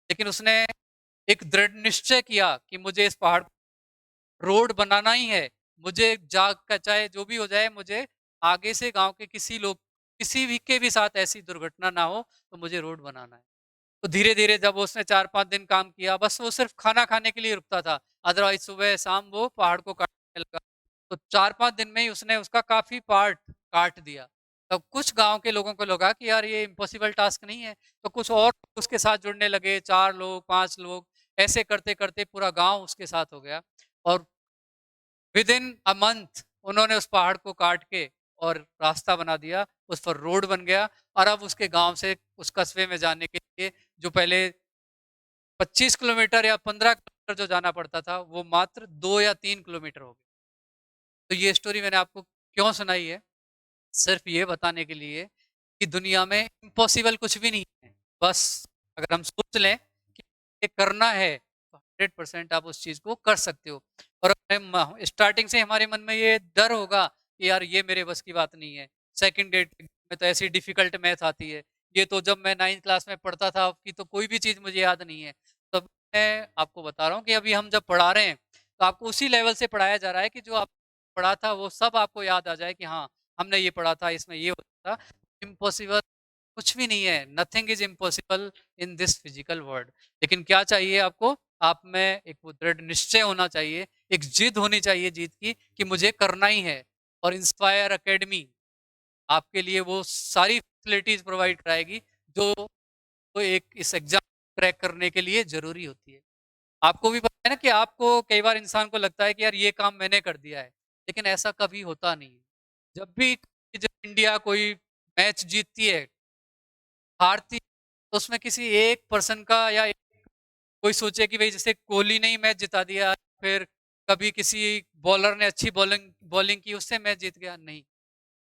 लेकिन उसने एक दृढ़ निश्चय किया कि मुझे इस पहाड़ रोड बनाना ही है। मुझे जाग का चाहे जो भी हो जाए, मुझे आगे से गाँव के किसी लोग किसी भी के भी साथ ऐसी दुर्घटना ना हो, तो मुझे रोड बनाना है। तो धीरे-धीरे जब उसने 4-5 दिन काम किया, बस वो सिर्फ़ खाना खाने के लिए रुकता था। अदरवाइज़ सुबह-शाम वो पहाड़ को काटने लगा। तो 4-5 दिन में ही उसने उसका काफ़ी पार्ट काट दिया। तब कुछ गाँव के लोगों को लगा कि यार ये इम्पॉसिबल टास्क नहीं है, तो कुछ और उसके साथ जुड़ने लगे, 4 लोग, 5 लोग, ऐसे करते-करते पूरा गाँव उसके साथ हो गया। और विदिन अ मंथ उन्होंने उस पहाड़ को काट के और रास्ता बना दिया, उस पर रोड बन गया और अब उसके गाँव से उस कस्बे में जाने के लिए जो पहले 25 किलोमीटर या 15 किलोमीटर जो जाना पड़ता था, वो मात्र 2 या 3 किलोमीटर हो गया। तो ये स्टोरी मैंने आपको क्यों सुनाई है? सिर्फ़ ये बताने के लिए कि दुनिया में इम्पॉसिबल कुछ भी नहीं है। बस अगर हम सोच लें कि ये करना है, तो 100% आप उस चीज़ को कर सकते हो। और हम स्टार्टिंग से हमारे मन में ये डर होगा कि यार ये मेरे बस की बात नहीं है। सेकंड ग्रेड में तो ऐसी डिफ़िकल्ट मैथ आती है। ये तो जब मैं 9th क्लास में पढ़ता था कि तो कोई भी चीज़ मुझे याद नहीं है। तब मैं आपको बता रहा हूँ कि अभी हम जब पढ़ा रहे हैं, तो आपको उसी लेवल से पढ़ाया जा रहा है कि जो आप पढ़ा था वो सब आपको याद आ जाए कि हाँ, हमने ये पढ़ा था, इसमें ये होता था। इम्पॉसिबल कुछ भी नहीं है, nothing is impossible in this physical world. लेकिन क्या चाहिए आपको? आप में एक वो दृढ़ निश्चय होना चाहिए, एक जिद होनी चाहिए जीत की कि मुझे करना ही है। और इंस्पायर अकेडमी आपके लिए वो सारी फैसिलिटीज़ प्रोवाइड कराएगी जो तो एक इस एग्जाम क्रैक करने के लिए जरूरी होती है। आपको भी पता है ना कि आपको कई बार इंसान को लगता है कि यार ये काम मैंने कर दिया है, लेकिन ऐसा कभी होता नहीं है। जब इंडिया कोई मैच जीतती है, हारती है, तो उसमें किसी एक पर्सन का या कोई सोचे कि भाई जैसे कोहली ने ही मैच जिता दिया, फिर कभी किसी बॉलर ने अच्छी बॉलिंग बॉलिंग की उससे मैच जीत गया, नहीं।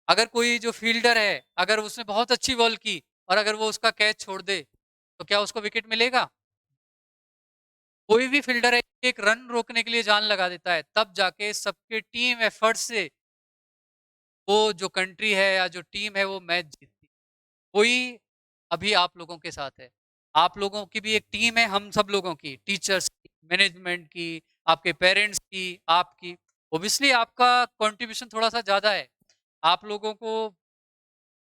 अगर कोई जो फील्डर है, अगर उसने बहुत अच्छी बॉल की और अगर वो उसका कैच छोड़ दे, तो क्या उसको विकेट मिलेगा? कोई भी फील्डर है, एक रन रोकने के लिए जान लगा देता है, तब जाके सबके टीम एफर्ट से वो जो कंट्री है या जो टीम है वो मैच जीतती है। वही अभी आप लोगों के साथ है। आप लोगों की भी एक टीम है, हम सब लोगों की, टीचर्स की, मैनेजमेंट की, आपके पेरेंट्स की, आपकी। ऑब्वियसली आपका कंट्रीब्यूशन थोड़ा-सा ज़्यादा है। आप लोगों को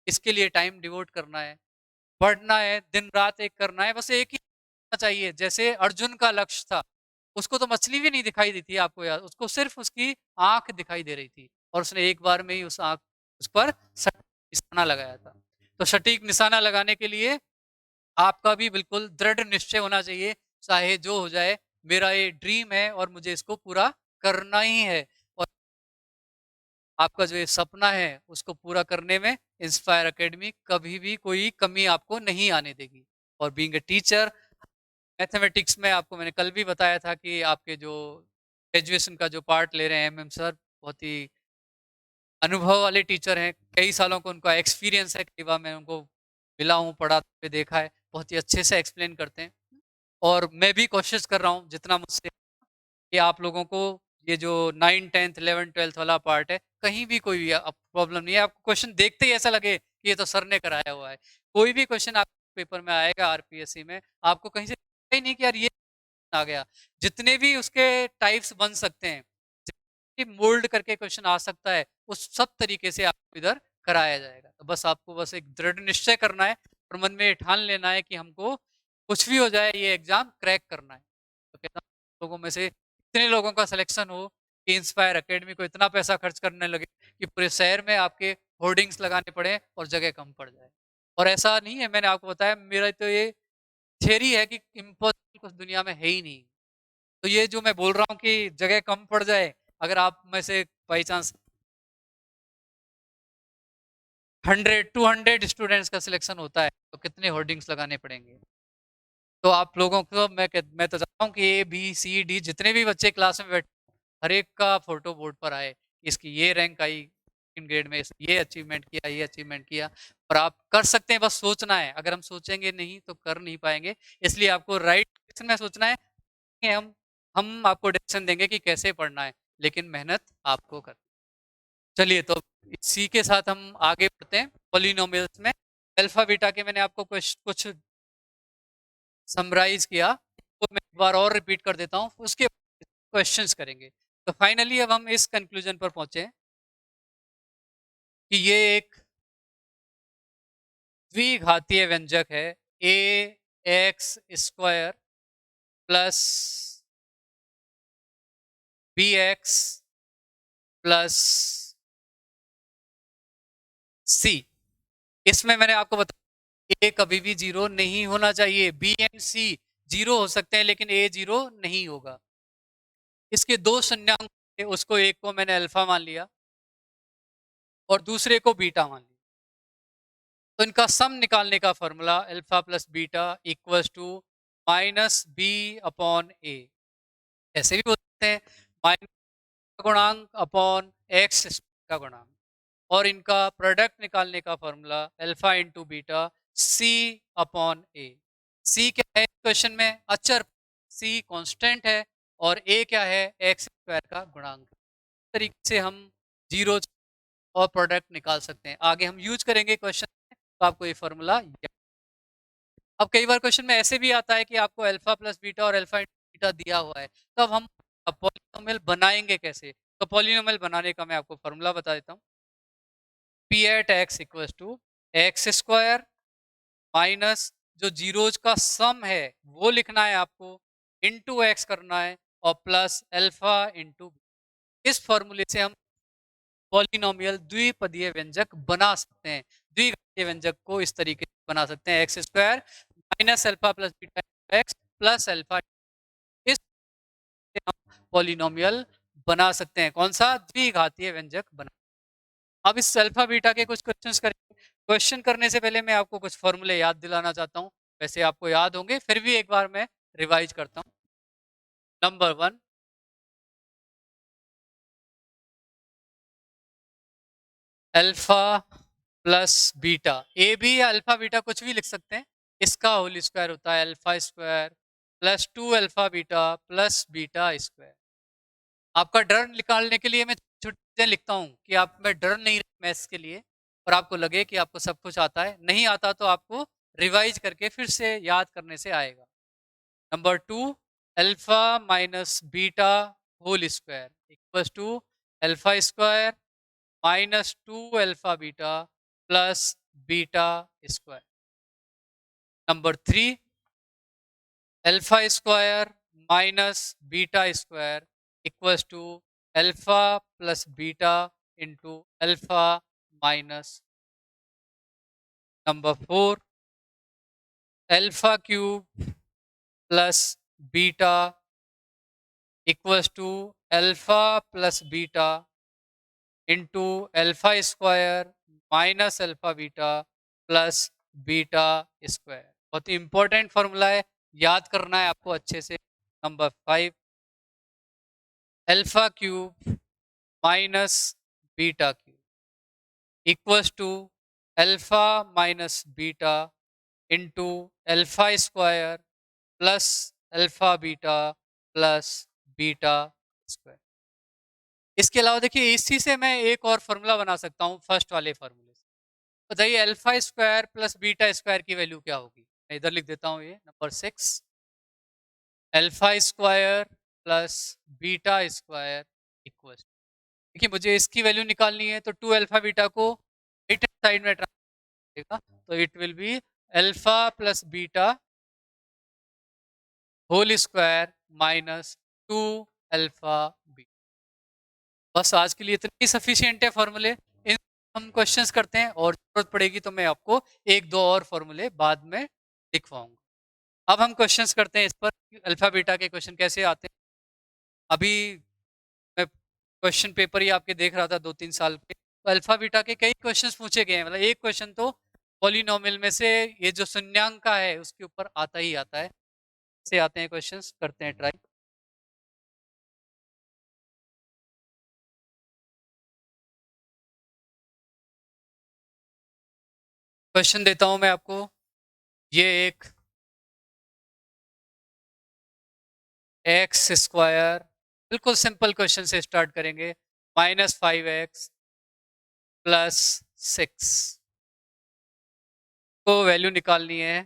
इसके लिए टाइम डिवोट करना है, पढ़ना है, दिन-रात एक करना है, बस एक ही होना चाहिए। जैसे अर्जुन का लक्ष्य था, उसको तो मछली भी नहीं दिखाई दी थी, आपको याद, उसको सिर्फ उसकी आँख दिखाई दे रही थी और उसने एक बार में ही उस पर सटीक निशाना लगाया था। तो सटीक निशाना लगाने के लिए आपका भी बिल्कुल दृढ़ निश्चय होना चाहिए, चाहे जो हो जाए, मेरा ये ड्रीम है और मुझे इसको पूरा करना ही है। और आपका जो ये सपना है, उसको पूरा करने में इंस्पायर एकेडमी कभी भी कोई कमी आपको नहीं आने देगी। और बीइंग अ टीचर, मैथमेटिक्स में आपको मैंने कल भी बताया था कि आपके जो ग्रेजुएशन का जो पार्ट ले रहे हैं एमएम सर, बहुत ही अनुभव वाले टीचर हैं, कई सालों का उनका एक्सपीरियंस है, कई बार मैं उनको मिला हूँ, पढ़ाते हुए देखा है, बहुत ही अच्छे से एक्सप्लेन करते हैं। और मैं भी कोशिश कर रहा हूँ जितना मुझसे कि आप लोगों को ये जो 9, 10th, 11th, 12th वाला पार्ट है, कहीं भी कोई भी प्रॉब्लम नहीं है। आपको क्वेश्चन देखते ही ऐसा लगे कि ये तो सर ने कराया हुआ है। कोई भी क्वेश्चन आपके पेपर में आएगा आरपीएससी में, आपको कहीं से लगेगा ही नहीं कि यार ये आ गया। जितने भी उसके टाइप्स बन सकते हैं, जितने मोल्ड करके क्वेश्चन आ सकता है, उस सब तरीके से आपको इधर कराया जाएगा। तो बस आपको बस एक दृढ़ निश्चय करना है और मन में ठान लेना है कि हमको कुछ भी हो जाए ये एग्जाम क्रैक करना है। तो कहता हूँ लोगों में से इतने लोगों का सिलेक्शन हो कि इंस्पायर एकेडमी को इतना पैसा खर्च करने लगे कि पूरे शहर में आपके होर्डिंग्स लगाने पड़े और जगह कम पड़ जाए। और ऐसा नहीं है, मैंने आपको बताया, मेरा तो ये थियरी है कि इम्पॉसिबल कुछ दुनिया में है ही नहीं। तो ये जो मैं बोल रहा हूँ कि जगह कम पड़ जाए, अगर आप में से बाई चांस 100-200 स्टूडेंट्स का सिलेक्शन होता है, तो कितने होर्डिंग्स लगाने पड़ेंगे? तो आप लोगों को मैं तो चाहता हूँ कि ए, बी, सी, डी जितने भी बच्चे क्लास में बैठे, हर एक का फ़ोटो बोर्ड पर आए। इसकी ये रैंक आई इन ग्रेड में, इसने ये अचीवमेंट किया, ये अचीवमेंट किया। और आप कर सकते हैं, बस सोचना है। अगर हम सोचेंगे नहीं, तो कर नहीं पाएँगे। इसलिए आपको राइट डायरेक्शन में सोचना है कि हम आपको डायरेक्शन देंगे कि कैसे पढ़ना है, लेकिन मेहनत आपको करनी है। चलिए, तो इसी के साथ हम आगे बढ़ते हैं पॉलिनोमियल्स में। अल्फा बीटा के मैंने आपको कुछ समराइज किया, तो मैं एक बार और रिपीट कर देता हूँ, उसके क्वेश्चंस करेंगे। तो फाइनली अब हम इस कंक्लूजन पर पहुंचे कि ये एक द्विघातीय व्यंजक है, A x square plus B x plus C. इसमें मैंने आपको बताया ए कभी भी जीरो नहीं होना चाहिए, बी एंड सी जीरो हो सकते हैं लेकिन ए जीरो नहीं होगा। इसके दो शून्यंक थे, उसको एक को मैंने अल्फा मान लिया और दूसरे को बीटा मान लिया। तो इनका सम निकालने का formula alpha plus beta equals to minus B upon A. ऐसे भी हो सकते हैं, माइनस का गुणांक अपॉन एक्स का गुणांक। और इनका प्रोडक्ट निकालने का formula alpha into beta C upon A. सी क्या है क्वेश्चन में? अचर। सी कांस्टेंट है और ए क्या है? एक्स स्क्वायर का गुणांक। इस तरीके से हम जीरो और प्रोडक्ट निकाल सकते हैं। आगे हम यूज करेंगे क्वेश्चन में, तो आपको ये फॉर्मूला। अब कई बार क्वेश्चन में ऐसे भी आता है कि आपको अल्फा प्लस बीटा और अल्फा इंटू बीटा दिया हुआ है, तब हम पॉलिनोमियल बनाएंगे कैसे? तो पॉलिनोमियल बनाने का मैं आपको फॉर्मूला बता देता हूँ। P at x equals to x square minus जो जीरोज का सम है वो लिखना है आपको, इंटू एक्स करना है और प्लस अल्फा इंटू। इस फॉर्मूले से हम पॉलिनोमियल द्विपदीय व्यंजक बना सकते हैं। द्विघातीय व्यंजक को इस तरीके से बना सकते हैं, x square minus alpha plus beta x plus alpha, इस से हम पॉलिनोमियल बना सकते हैं। कौन सा? द्विघातीय व्यंजक बना। अब इस अल्फा बीटा के कुछ क्वेश्चंस करेंगे। क्वेश्चन करने से पहले मैं आपको कुछ फॉर्मूले याद दिलाना चाहता हूँ। वैसे आपको याद होंगे, फिर भी एक बार मैं रिवाइज करता हूँ। Number 1, alpha plus beta, A B या अल्फा बीटा कुछ भी लिख सकते हैं। इसका होल स्क्वायर होता है alpha square plus 2 alpha beta plus beta square. आपका डर निकालने के लिए मैं छोटी चीजें लिखता हूँ कि आप में डर नहीं मैथ्स के लिए, और आपको लगे कि आपको सब कुछ आता है। नहीं आता तो आपको रिवाइज करके फिर से याद करने से आएगा। Number 2, alpha minus beta whole square equals to alpha square minus 2 alpha beta plus beta square. Number 3, alpha square minus beta square equals to alpha plus beta into alpha minus. Number 4, alpha cube plus beta equals to alpha plus beta into alpha square minus alpha beta plus beta square. बहुत ही important formula है, याद करना है आपको अच्छे से। Number 5, alpha cube minus beta cube equals to alpha minus beta into alpha square plus alpha beta plus beta square. इसके अलावा देखिए, इसी से मैं एक और फॉर्मूला बना सकता हूँ फर्स्ट वाले फॉर्मूले से। बताइए alpha square plus beta square की वैल्यू क्या होगी? मैं इधर लिख देता हूँ, ये number 6, alpha square plus beta square equal. देखिए मुझे इसकी वैल्यू निकालनी है, तो 2 अल्फा बीटा को राइट हैंड साइड में ट्रांसफर करेगा, तो it will be alpha plus beta whole square minus 2 alpha beta. बस आज के लिए इतना ही सफिशिएंट है फॉर्मूले। इन हम क्वेश्चंस करते हैं, और जरूरत पड़ेगी तो मैं आपको एक दो और फॉर्मूले बाद में लिखवाऊंगा। अब हम क्वेश्चंस करते हैं इस पर, अल्फा बीटा के क्वेश्चन कैसे आते हैं। अभी मैं क्वेश्चन पेपर ही आपके देख रहा था 2-3 साल के, तो अल्फा बीटा के कई क्वेश्चंस पूछे गए हैं। मतलब एक क्वेश्चन तो पॉलिनोमियल में से ये जो शून्यांक का है उसके ऊपर आता ही आता है। से आते हैं क्वेश्चंस, करते हैं ट्राई। क्वेश्चन देता हूं मैं आपको। ये एक एक्स स्क्वायर, बिल्कुल सिंपल क्वेश्चन से स्टार्ट करेंगे। -5x प्लस 6 को वैल्यू निकालनी है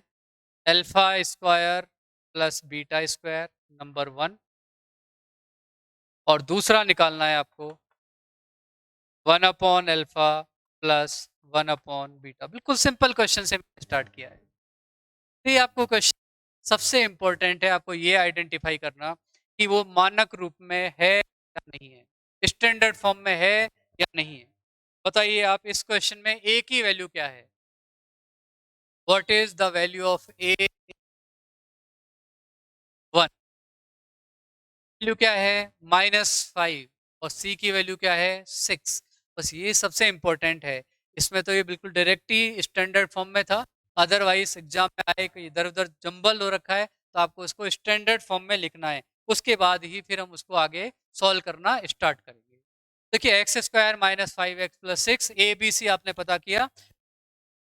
alpha square plus beta square, number 1। और दूसरा निकालना है आपको 1/अल्फा प्लस 1/बीटा। बिल्कुल सिंपल क्वेश्चन से स्टार्ट किया है। ये आपको क्वेश्चन सबसे इंपॉर्टेंट है, आपको ये आइडेंटिफाई करना कि वो मानक रूप में है या नहीं है, स्टैंडर्ड फॉर्म में है या नहीं है। बताइए आप, इस क्वेश्चन में ए की वैल्यू क्या है? What is the value of A? 1। Value क्या है? -5। और सी की वैल्यू क्या है? 6। बस ये सबसे इंपॉर्टेंट है। इसमें तो ये बिल्कुल डायरेक्ट ही स्टैंडर्ड फॉर्म में था। अदरवाइज एग्जाम में आए कि इधर उधर जंबल हो रखा है, तो आपको इसको स्टैंडर्ड फॉर्म में लिखना है। उसके बाद ही फिर हम उसको आगे सॉल्व करना स्टार्ट करेंगे। देखिए x square -5x plus 6, A B C आपने पता किया।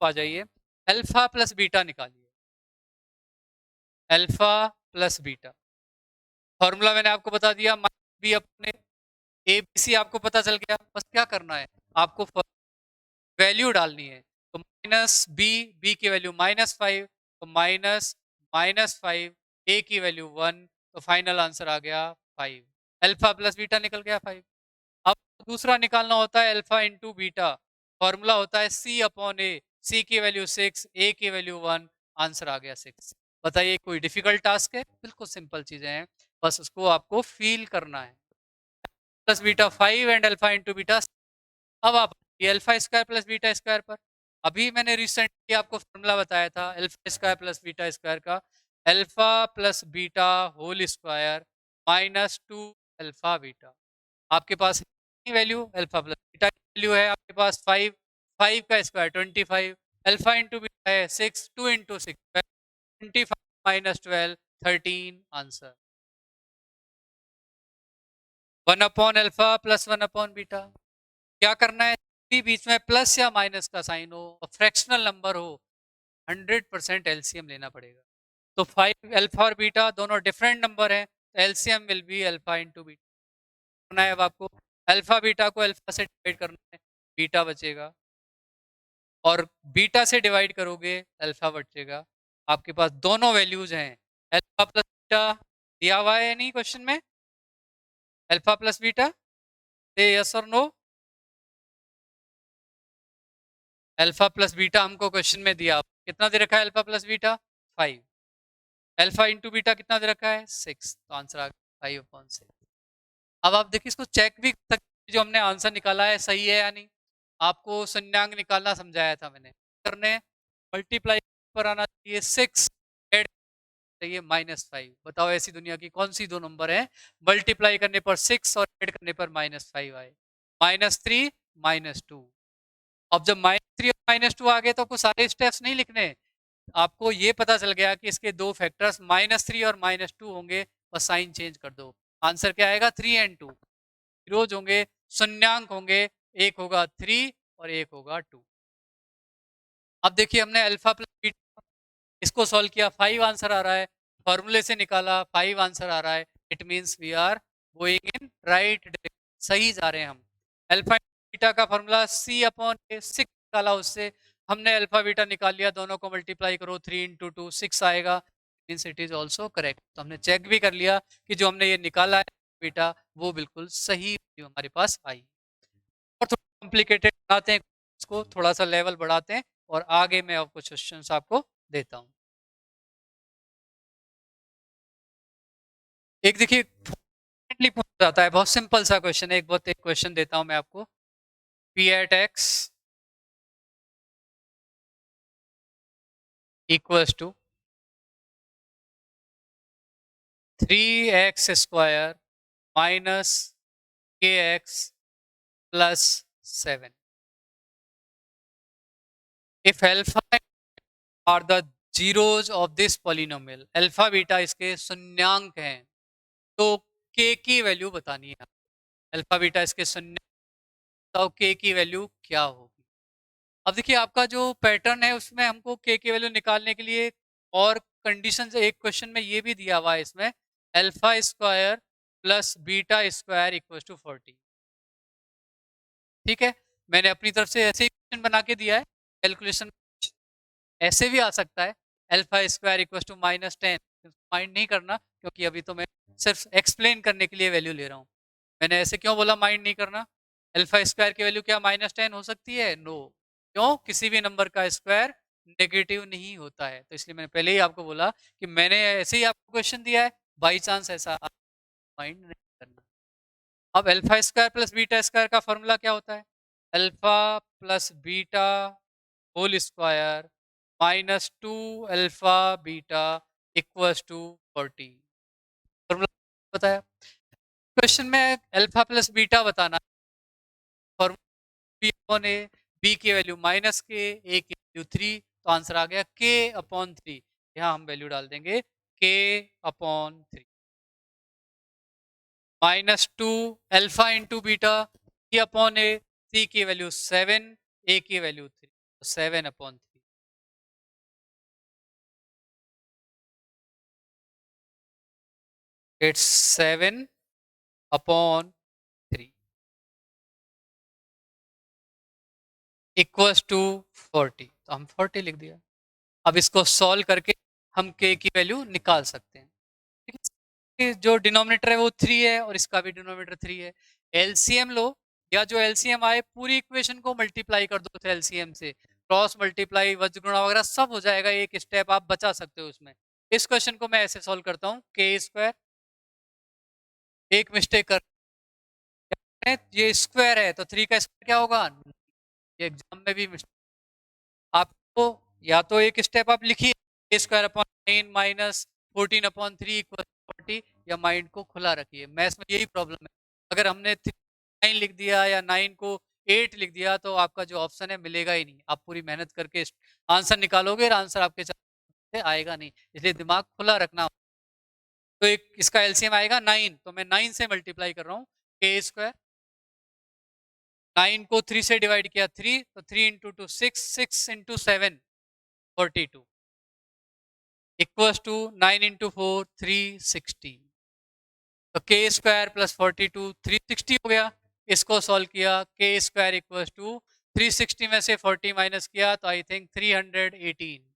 आ जाइए, अल्फा प्लस बीटा निकालिए। अल्फा प्लस बीटा, फॉर्मूला मैंने आपको बता दिया। बी अपने ए बी सी आपको पता चल गया। बस क्या करना है, आपको वैल्यू डालनी है। तो -b, बी की वैल्यू -5, तो -5, ए की वैल्यू 1, तो फाइनल आंसर आ गया 5। अल्फा प्लस बीटा निकल गया 5। अब दूसरा निकालना होता है अल्फा इंटू बीटा। फॉर्मूला होता है C/A। सी की वैल्यू 6, ए की वैल्यू 1, आंसर आ गया 6। बताइए कोई डिफिकल्ट टास्क है? बिल्कुल सिंपल चीजें हैं, बस उसको आपको फील करना है। Plus beta 5 and alpha into beta. अब आप ये alpha square plus beta square पर अभी मैंने रिसेंटली आपको फॉर्मूला बताया था alpha square plus beta square का, alpha plus beta whole square minus 2 alpha beta. आपके पास वैल्यू अल्फा प्लस बीटा की वैल्यू है आपके पास 5, 5 का स्क्वायर 25, अल्फा इंटू बीटा है 6, 2 into 6 25 minus 12 13 answer. 1 upon alpha plus 1 upon beta. क्या करना है, भी बीच में प्लस या माइनस का साइन हो और फ्रैक्शनल नंबर हो 100% एलसीएम लेना पड़ेगा। तो 5 अल्फा और बीटा दोनों डिफरेंट नंबर हैं, तो LCM will be alpha into beta. करना है अब आपको, अल्फा बीटा को अल्फा से डिवाइड करना है, बीटा बचेगा, और बीटा से डिवाइड करोगे अल्फा बचेगा। आपके पास दोनों वैल्यूज हैं, अल्फा प्लस बीटा दिया हुआ है या नहीं क्वेश्चन में, अल्फा प्लस बीटा, से यस और नो। अल्फा प्लस बीटा हमको क्वेश्चन में दिया, कितना दे रखा है alpha plus beta 5, alpha into beta कितना दे रखा है 6, तो आंसर आ गया 5/6। अब आप देखिए इसको चेक भी कर सकते हैं, जो हमने आंसर निकाला है सही है या नहीं। आपको शून्यांक निकालना समझाया था मैंने, करने मल्टीप्लाई पर आना चाहिए 6, ऐड चाहिए -5। बताओ ऐसी दुनिया की कौन सी दो नंबर है मल्टीप्लाई करने पर 6 और ऐड करने पर -5 आए। -3 -2। अब जब -3 और -2 आ गए तो आपको सारे स्टेप्स नहीं लिखने, आपको ये पता चल गया कि इसके दो फैक्टर्स -3 और -2 होंगे, बस साइन चेंज कर दो। आंसर क्या आएगा 3 एंड 2। रोज होंगे, शून्यांक होंगे, एक होगा 3 और एक होगा 2। अब देखिए हमने अल्फा प्लस बीटा इसको सॉल्व किया, 5 आंसर आ रहा है, फॉर्मूले से निकाला 5 आंसर आ रहा है, it means we are going in right direction, सही जा रहे हैं हम। अल्फा बीटा का फॉर्मूला C अपॉन ए 6 निकाला, उससे हमने अल्फा बीटा निकाल लिया, दोनों को मल्टीप्लाई करो 3 इंटू 2 6 आएगा, means it is also correct. तो हमने चेक भी कर लिया कि जो हमने ये निकाला है बीटा वो बिल्कुल सही हमारे पास आई। और थोड़ा कॉम्प्लिकेटेड बनाते हैं इसको, थोड़ा सा लेवल बढ़ाते हैं और आगे मैं आपको क्वेश्चन आपको देता हूँ। एक देखिए पूछा जाता है, बहुत सिंपल सा क्वेश्चन है, एक क्वेश्चन देता हूं मैं आपको। P at x equals to 3x² minus K x plus 7। If alpha are the zeros of this polynomial, alpha beta इसके शून्यांक हैं, तो के की वैल्यू बतानी है। अल्फा बीटा इसके शून्य, तो के की वैल्यू क्या होगी। अब देखिए आपका जो पैटर्न है उसमें हमको के की वैल्यू निकालने के लिए और कंडीशन, एक क्वेश्चन में ये भी दिया हुआ है इसमें, alpha square plus beta square equal to 40। ठीक है, मैंने अपनी तरफ से ऐसे ही क्वेश्चन बना के दिया है, कैलकुलेशन ऐसे भी आ सकता है, alpha square equal to -10। Mind नहीं करना, क्योंकि अभी तो मैं सिर्फ एक्सप्लेन करने के लिए वैल्यू ले रहा हूँ। मैंने ऐसे क्यों बोला माइंड नहीं करना, अल्फा स्क्वायर की वैल्यू क्या -10 हो सकती है, नो। क्यों, किसी भी नंबर का स्क्वायर नेगेटिव नहीं होता है, तो इसलिए मैंने पहले ही आपको बोला कि मैंने ऐसे ही आपको क्वेश्चन दिया है, बाई चांस ऐसा माइंड नहीं करना। अब alpha square plus beta square का फॉर्मूला क्या होता है, alpha plus beta whole square -2 alpha beta equals to 40। Formula बताया, क्वेश्चन में अल्फा प्लस बीटा बताना, बी अपॉन ए, बी की वैल्यू -के, ए की वैल्यू 3, तो आंसर आ गया के अपॉन 3। यहाँ हम वैल्यू डाल देंगे K upon 3, -2 alpha into beta, C upon A, C की वैल्यू 7, ए की वैल्यू 3, तो 7 upon 3, it's 7 upon 3 equals to 40, तो हम 40 लिख दिया। अब इसको सॉल्व करके हम के की वैल्यू निकाल सकते हैं। ठीक है, जो डिनोमिनेटर है वो 3 है और इसका भी डिनोमिनेटर 3 है। एलसीएम लो, या जो एलसीएम आए पूरी इक्वेशन को मल्टीप्लाई कर दो एलसीएम से, क्रॉस मल्टीप्लाई वज्र गुणा वगैरह सब हो जाएगा, एक स्टेप आप बचा सकते हो उसमें। इस क्वेश्चन को मैं ऐसे सॉल्व करता हूँ, के स्क्वायर, एक मिस्टेक कर, ये स्क्वायर है तो 3 का स्क्वायर क्या होगा, ये एग्जाम में भी तो या तो एक स्टेप आप लिखिए A square upon 9 minus 14 upon 3 equal 40, या माइंड को खुला रखिए। मैथ्स में यही प्रॉब्लम है, अगर हमने 9 लिख दिया या 9 को 8 लिख दिया तो आपका जो ऑप्शन है मिलेगा ही नहीं। आप पूरी मेहनत करके आंसर निकालोगे और आंसर आपके से आएगा नहीं, इसलिए दिमाग खुला रखना। तो एक इसका एलसीएम आएगा 9, तो मैं 9 से मल्टीप्लाई कर रहा हूँ के स्क्वायर, 9 को 3 से डिवाइड किया 3, तो 3 into 2 6, 6 into 7 42 equals to 9 into 4 360। तो के स्क्वायर प्लस 42 360 हो गया। इसको सॉल्व किया, के स्क्वायर इक्वल्स टू 360 में से 40 माइनस किया तो आई थिंक 318।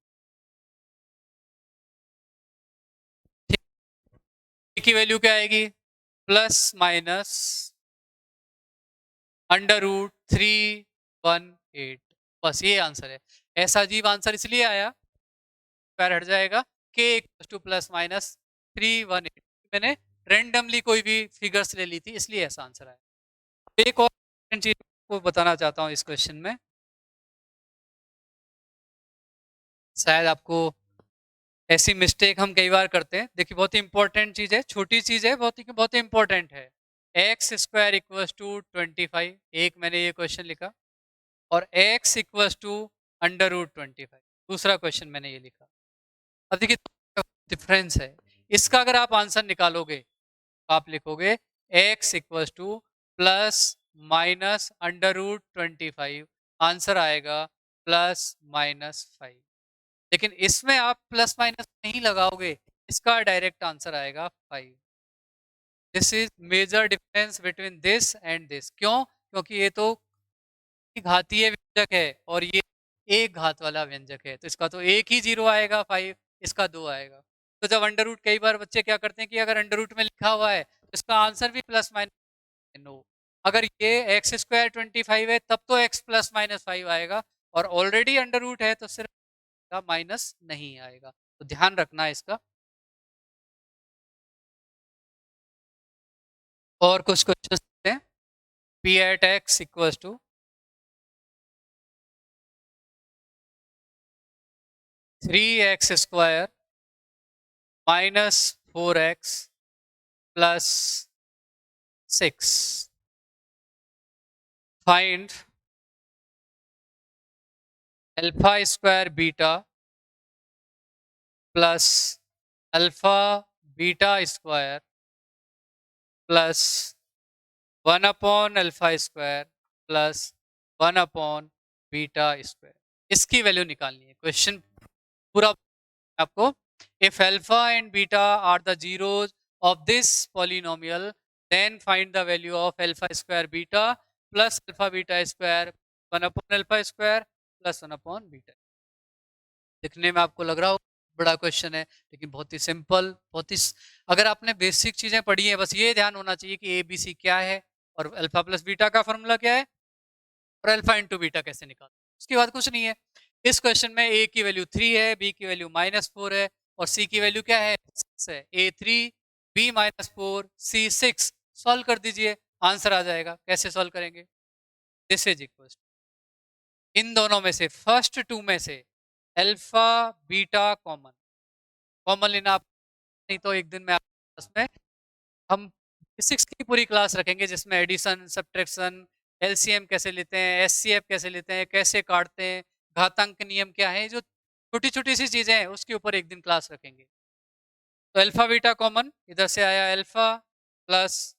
की वैल्यू क्या आएगी? Plus minus under root 318। बस ये आंसर है। ऐसा अजीब आंसर इसलिए आया, स्क्वायर हट जाएगा, के इक्वल्स टू प्लस माइनस 318। मैंने रेंडमली कोई भी फिगर्स ले ली थी, इसलिए ऐसा आंसर आया। एक और चीज को बताना चाहता हूँ इस क्वेश्चन में, शायद आपको ऐसी मिस्टेक हम कई बार करते हैं। देखिए बहुत ही इंपॉर्टेंट चीज है, छोटी चीज है, बहुत ही इंपॉर्टेंट है। एक्स स्क्वायर इक्वल्स टू 25, एक मैंने ये क्वेश्चन लिखा, और X equals to under root 25, दूसरा क्वेश्चन मैंने ये लिखा। अब देखिए डिफरेंस है, इसका अगर आप आंसर निकालोगे आप लिखोगे X equals to plus minus under root 25, answer आएगा प्लस माइनस 5। लेकिन इसमें आप प्लस माइनस नहीं लगाओगे, इसका डायरेक्ट आंसर आएगा 5। This is major difference between this and this. क्यों? क्योंकि ये तो घातीय व्यंजक है और ये एक घात वाला व्यंजक है, तो इसका तो एक ही जीरो आएगा 5, इसका 2 आएगा। तो जब अंडर रूट, कई बार बच्चे क्या करते हैं कि अगर अंडर रूट में लिखा हुआ है तो इसका आंसर भी प्लस माइनस, नो, अगर ये एक्स स्क्वायर 25 है तब तो एक्स प्लस माइनस 5 आएगा, और ऑलरेडी अंडर रूट है तो सिर्फ माइनस नहीं आएगा, तो ध्यान रखना है इसका। और कुछ क्वेश्चन हैं। P at x equals to 3x square minus 4x plus 6, find alpha square beta plus alpha beta square plus 1 upon alpha square plus 1 upon beta square, इसकी वैल्यू निकालनी है। क्वेश्चन पूरा आपको, if alpha and beta are the zeros of this polynomial then find the value of alpha square beta plus alpha beta square 1 upon alpha square plus 1 upon beta. दिखने में आपको लग रहा हो बड़ा क्वेश्चन है, लेकिन बहुत ही सिंपल, बहुत ही अगर आपने बेसिक चीजें पढ़ी हैं, बस ये ध्यान होना चाहिए कि ए बी सी क्या है और अल्फा प्लस बीटा का फॉर्मूला क्या है और अल्फा इंटू बीटा कैसे निकाल, उसके बाद कुछ नहीं है। इस क्वेश्चन में ए की वैल्यू 3 है, बी की वैल्यू -4 है और सी की वैल्यू क्या है 6 है। ए 3, बी -4, सी 6, सॉल्व कर दीजिए, आंसर आ जाएगा। कैसे सॉल्व करेंगे? दिस इज इक्वल, इन दोनों में से फर्स्ट टू में से अल्फा बीटा कॉमन, कॉमन लेना आप, नहीं तो एक दिन में में हम फिजिक्स की पूरी क्लास रखेंगे जिसमें एडिशन, सब्ट्रैक्शन, एलसीएम कैसे लेते हैं, एचसीएफ कैसे लेते हैं, कैसे काटते हैं, घातांक नियम क्या है, जो छोटी छोटी सी चीजें हैं उसके ऊपर एक दिन क्लास रखेंगे। तो अल्फा बीटा कॉमन इधर से आया, अल्फा प्लस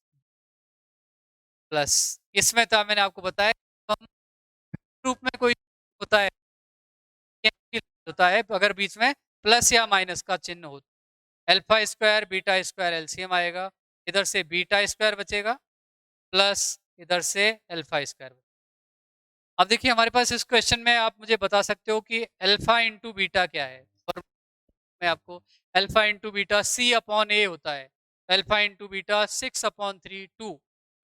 प्लस, इसमें था मैंने आपको बताया हम ग्रुप में कोई होता है, होता है अगर बीच में प्लस या माइनस का चिन्ह हो, alpha square beta square LCM आएगा, इधर से बीटा स्क्वायर बचेगा प्लस इधर से अल्फा स्क्वायर। अब देखिए हमारे पास इस क्वेश्चन में आप मुझे बता सकते हो कि अल्फा इंटू बीटा क्या है, और मैं आपको alpha into beta C upon A होता है, अल्फा इंटू बीटा 6/3 2,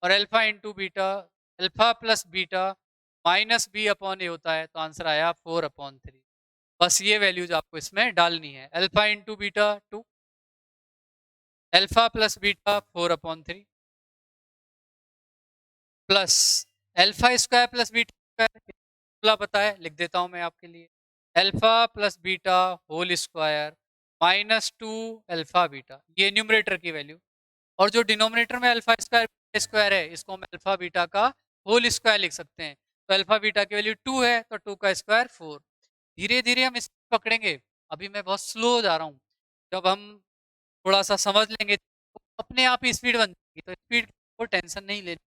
और alpha into beta alpha plus beta minus B upon A होता है, तो आंसर आया 4/3। बस ये वैल्यूज आपको इसमें डालनी है, alpha into beta 2, alpha plus beta 4/3 plus alpha square plus beta square, पता है लिख देता हूं मैं आपके लिए, alpha plus beta whole square -2 alpha beta, ये न्यूमरेटर की वैल्यू। और जो डिनोमिनेटर में अल्फा स्क्वायर बीटा स्क्वायर है, इसको हम अल्फा बीटा का होल स्क्वायर लिख सकते हैं। तो अल्फा बीटा की वैल्यू 2 है, तो 2 का स्क्वायर 4। धीरे धीरे हम इसको पकड़ेंगे। अभी मैं बहुत स्लो जा रहा हूँ। जब हम थोड़ा सा समझ लेंगे तो अपने आप ही स्पीड बन जाएगी। तो स्पीड को टेंशन नहीं लेनी।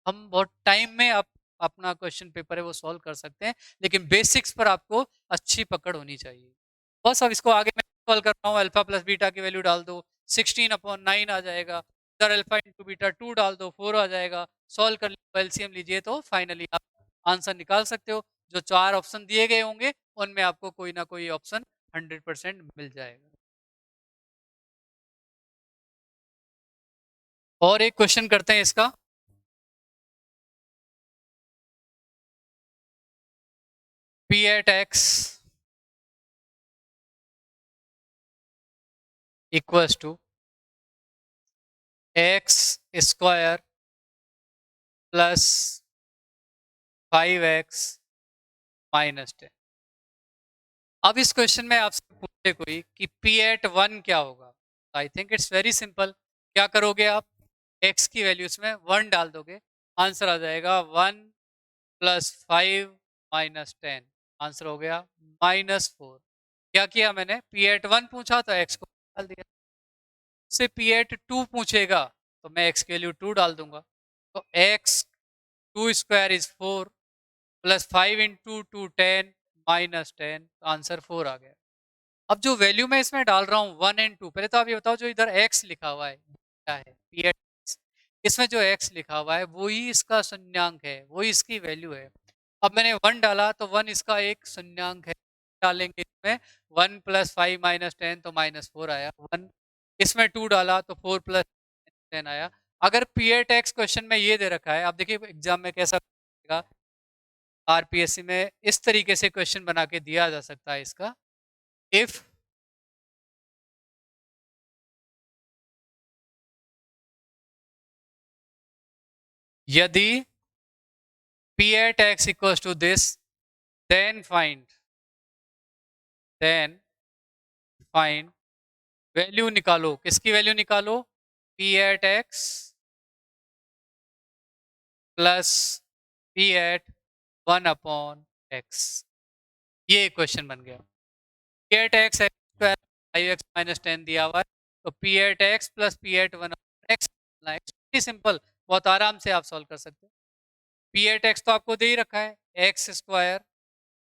हम बहुत टाइम में आप अपना क्वेश्चन पेपर है वो सॉल्व कर सकते हैं, लेकिन बेसिक्स पर आपको अच्छी पकड़ होनी चाहिए। बस अब इसको आगे मैं सॉल्व कर रहा हूँ। अल्फा प्लस बीटा की वैल्यू डाल दो, 16/9 आ जाएगा। इधर अल्फा इंटू बीटा 2 डाल दो, 4 आ जाएगा। सॉल्व कर लीजिए, एलसीएम लीजिए, तो फाइनली आप आंसर निकाल सकते हो। जो 4 ऑप्शन दिए गए होंगे उनमें आपको कोई ना कोई ऑप्शन 100% मिल जाएगा। और एक क्वेश्चन करते हैं इसका। P at x equals to x square plus 5x -10। अब इस क्वेश्चन में आपसे पूछे कोई कि पी एट 1 क्या होगा। I think it's very simple. क्या करोगे आप, x की वैल्यू इसमें 1 डाल दोगे, आंसर आ जाएगा 1 प्लस 5 -10। आंसर हो गया -4। क्या किया मैंने, पी एट 1 पूछा तो x को डाल दिया। से पी एट 2 पूछेगा तो मैं x की वैल्यू 2 डाल दूंगा। तो x 2 square is 4 plus 5 into 2 10 -10, answer 4 आ गया। अब जो वैल्यू मैं इसमें डाल रहा हूँ 1 एंड 2, पहले तो आप ये बताओ जो इधर x लिखा हुआ है क्या है, पी एट x। इसमें जो x लिखा हुआ है वही इसका शून्यांक है, वही इसकी वैल्यू है। अब मैंने 1 डाला तो 1 इसका एक शून्यांक है, डालेंगे इसमें 1 प्लस 5 -10 तो -4 आया। 1 इसमें 2 डाला तो 4 प्लस 10 आया। अगर पी एट एक्स क्वेश्चन में ये दे रखा है, आप देखिए एग्जाम में कैसा आरपीएससी में इस तरीके से क्वेश्चन बना के दिया जा सकता है इसका। इफ यदि p at x equals to this, then find value निकालो। किसकी वैल्यू निकालो, p at x plus p at 1/x। ये क्वेश्चन बन गया। p at x square 5x -10 दिया हुआ है, तो p at x plus p at 1/x simple, बहुत आराम से आप सॉल्व कर सकते हो। p at x तो आपको दे ही रखा है, X square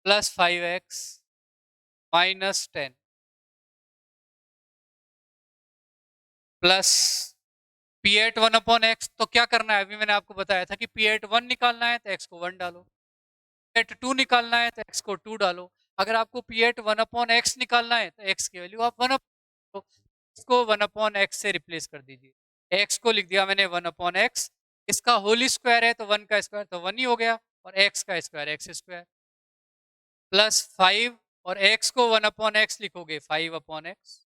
plus 5x -10 plus P at 1/x। तो क्या करना है, अभी मैंने आपको बताया था कि पी एट 1 निकालना है तो x को 1 डालो, पी एट 2 निकालना है तो x को 2 डालो। अगर आपको पी एट 1/x निकालना है तो x की वैल्यू आप 1 तो इसको 1/x से रिप्लेस कर दीजिए। x को लिख दिया मैंने 1/x, इसका होल स्क्वायर है तो 1 का स्क्वायर तो 1 ही हो गया, और x का स्क्वायर x स्क्वायर प्लस 5, और x को 1/x लिखोगे 5/x,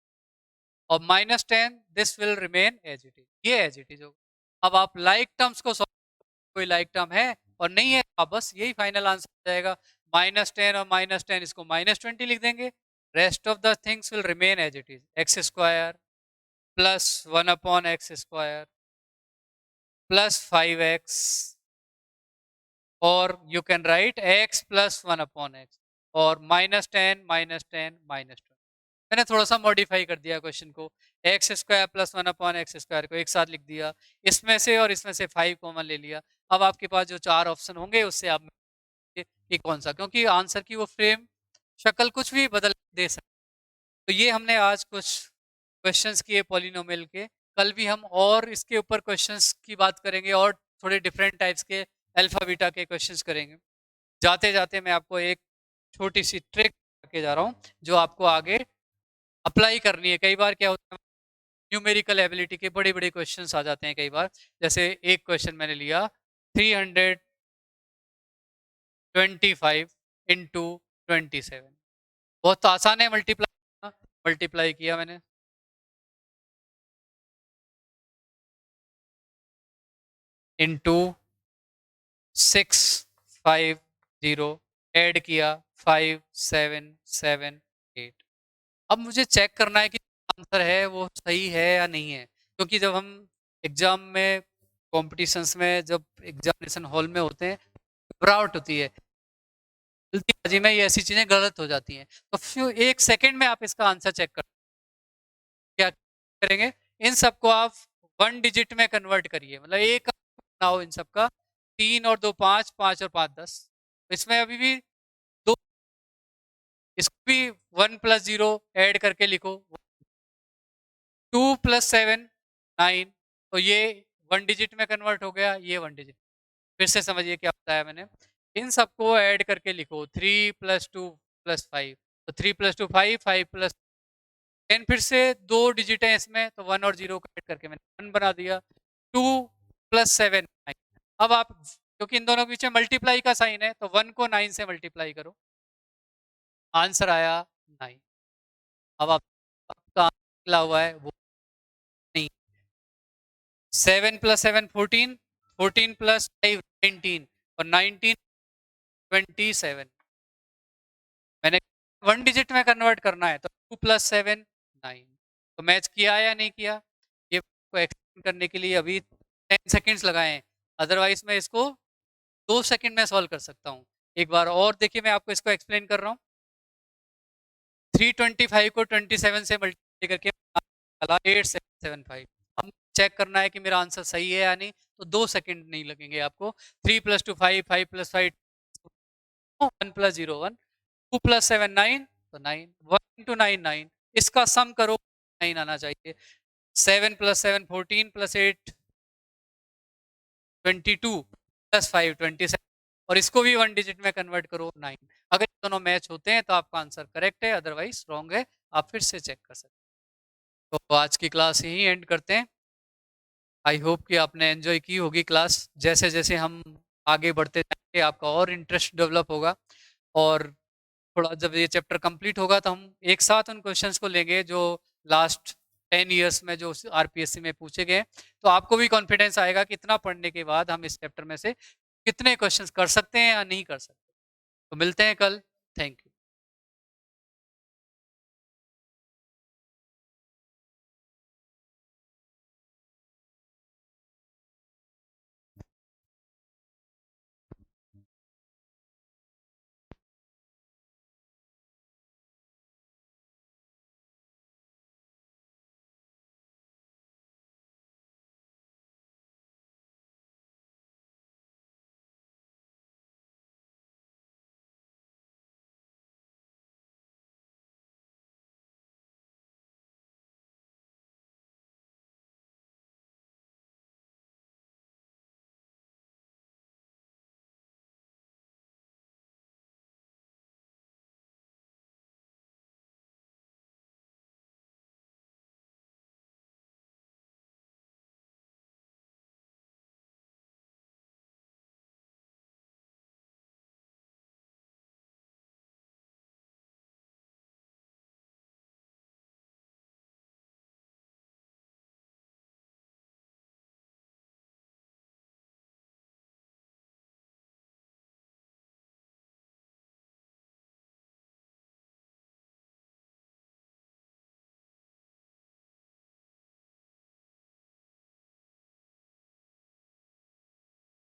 और -10 this will remain as it is, ये एज इट इज होगा। अब आप लाइक टर्म्स को, कोई लाइक टर्म है और नहीं है, आप बस यही फाइनल आंसर हो जाएगा। -10 और -10 इसको -20 लिख देंगे। Rest of the things will remain as it is, X square plus 1/x square plus 5x, और you can write x plus 1/x, और -10 -10 -20। मैंने थोड़ा सा मॉडिफाई कर दिया क्वेश्चन को, x square plus 1/x square को एक साथ लिख दिया, इसमें से और इसमें से 5 कॉमन ले लिया। अब आपके पास जो 4 ऑप्शन होंगे उससे आप कि कौन सा, क्योंकि आंसर की वो फ्रेम शक्ल कुछ भी बदल दे सकते। तो ये हमने आज कुछ क्वेश्चंस किए पॉलिनोमियल के। कल भी हम और इसके ऊपर क्वेश्चंस की बात करेंगे, और थोड़े डिफरेंट टाइप्स के अल्फा बीटा के क्वेश्चंस करेंगे। जाते जाते मैं आपको एक छोटी सी ट्रिक के जा रहा हूँ जो आपको आगे अप्लाई करनी है। कई बार क्या होता है, न्यूमेरिकल एबिलिटी के बड़े बड़े क्वेश्चंस आ जाते हैं कई बार। जैसे एक क्वेश्चन मैंने लिया 325 इंटू 27, बहुत आसान है मल्टीप्लाई, मल्टीप्लाई किया मैंने इंटू 650 ऐड किया 5 7 7 8। अब मुझे चेक करना है कि आंसर है वो सही है या नहीं है, क्योंकि जब हम एग्जाम में कॉम्पिटिशन्स में जब एग्जामिनेशन हॉल में होते हैं घबराहट होती है, जल्दीबाजी में ये ऐसी चीजें गलत हो जाती हैं। तो फिर 1 सेकंड में आप इसका आंसर चेक कर क्या करेंगे, इन सबको आप 1 डिजिट में कन्वर्ट करिए, मतलब एक बनाओ इन सबका, 3 और 2 5, 5 और 5 10। इसमें अभी भी दो, इसको भी 1 + 0 ऐड करके लिखो, 2 + 7 9। तो ये 1 डिजिट में कन्वर्ट हो गया, ये 1 डिजिट। फिर से समझिए क्या बताया मैंने, इन सबको ऐड करके लिखो, 3 + 2 + 5। तो 3 + 2 5, 5 + 10, फिर से 2 डिजिट है इसमें, तो 1 और 0 को ऐड करके मैंने 1 बना दिया। 2 + 7 9। अब आप क्योंकि इन दोनों के बीच में मल्टीप्लाई का साइन है, तो 1 को 9 से मल्टीप्लाई करो, आंसर आया 9। अब आप आपका आंसर निकला हुआ है वो नहीं, 7 + 7 14, 14 + 5 19 और 19 27। मैंने 1 डिजिट में कन्वर्ट करना है, तो 2 + 7 9। तो मैच किया या नहीं किया, ये को एक्सप्लेन करने के लिए अभी 10 सेकंड्स लगाए हैं, अदरवाइज मैं इसको 2 सेकंड में सॉल्व कर सकता हूँ। एक बार और देखिए, मैं आपको इसको एक्सप्लेन कर रहा हूँ। 325 को 27 से मल्टीप्लाई करके 8775। अब चेक करना है कि मेरा आंसर सही है या नहीं, तो 2 सेकंड नहीं लगेंगे आपको। 3 + 2 5, 5 + 5 1 + 0 1, 2 + 7 9, तो 9, 1 × 9 9। इसका सम करो, 9 आना चाहिए। 7 + 7 14 + 8 22 + 5 27, और इसको भी 1 डिजिट में कन्वर्ट करो 9। अगर दोनों मैच होते हैं तो आपका आंसर करेक्ट है, अदरवाइज रॉन्ग है। आप फिर से चेक कर सकते हैं। तो आज की क्लास यहीं एंड करते हैं। आई होप कि आपने एंजॉय की होगी क्लास। जैसे जैसे हम आगे बढ़ते जाएंगे आपका और इंटरेस्ट डेवलप होगा, और थोड़ा जब ये चैप्टर कंप्लीट होगा तो हम एक साथ उन क्वेश्चंस को लेंगे जो लास्ट 10 इयर्स में जो आरपीएससी में पूछे गए। तो आपको भी कॉन्फिडेंस आएगा कि इतना पढ़ने के बाद हम इस चैप्टर में से कितने क्वेश्चंस कर सकते हैं या नहीं कर सकते। तो मिलते हैं कल। Thank you.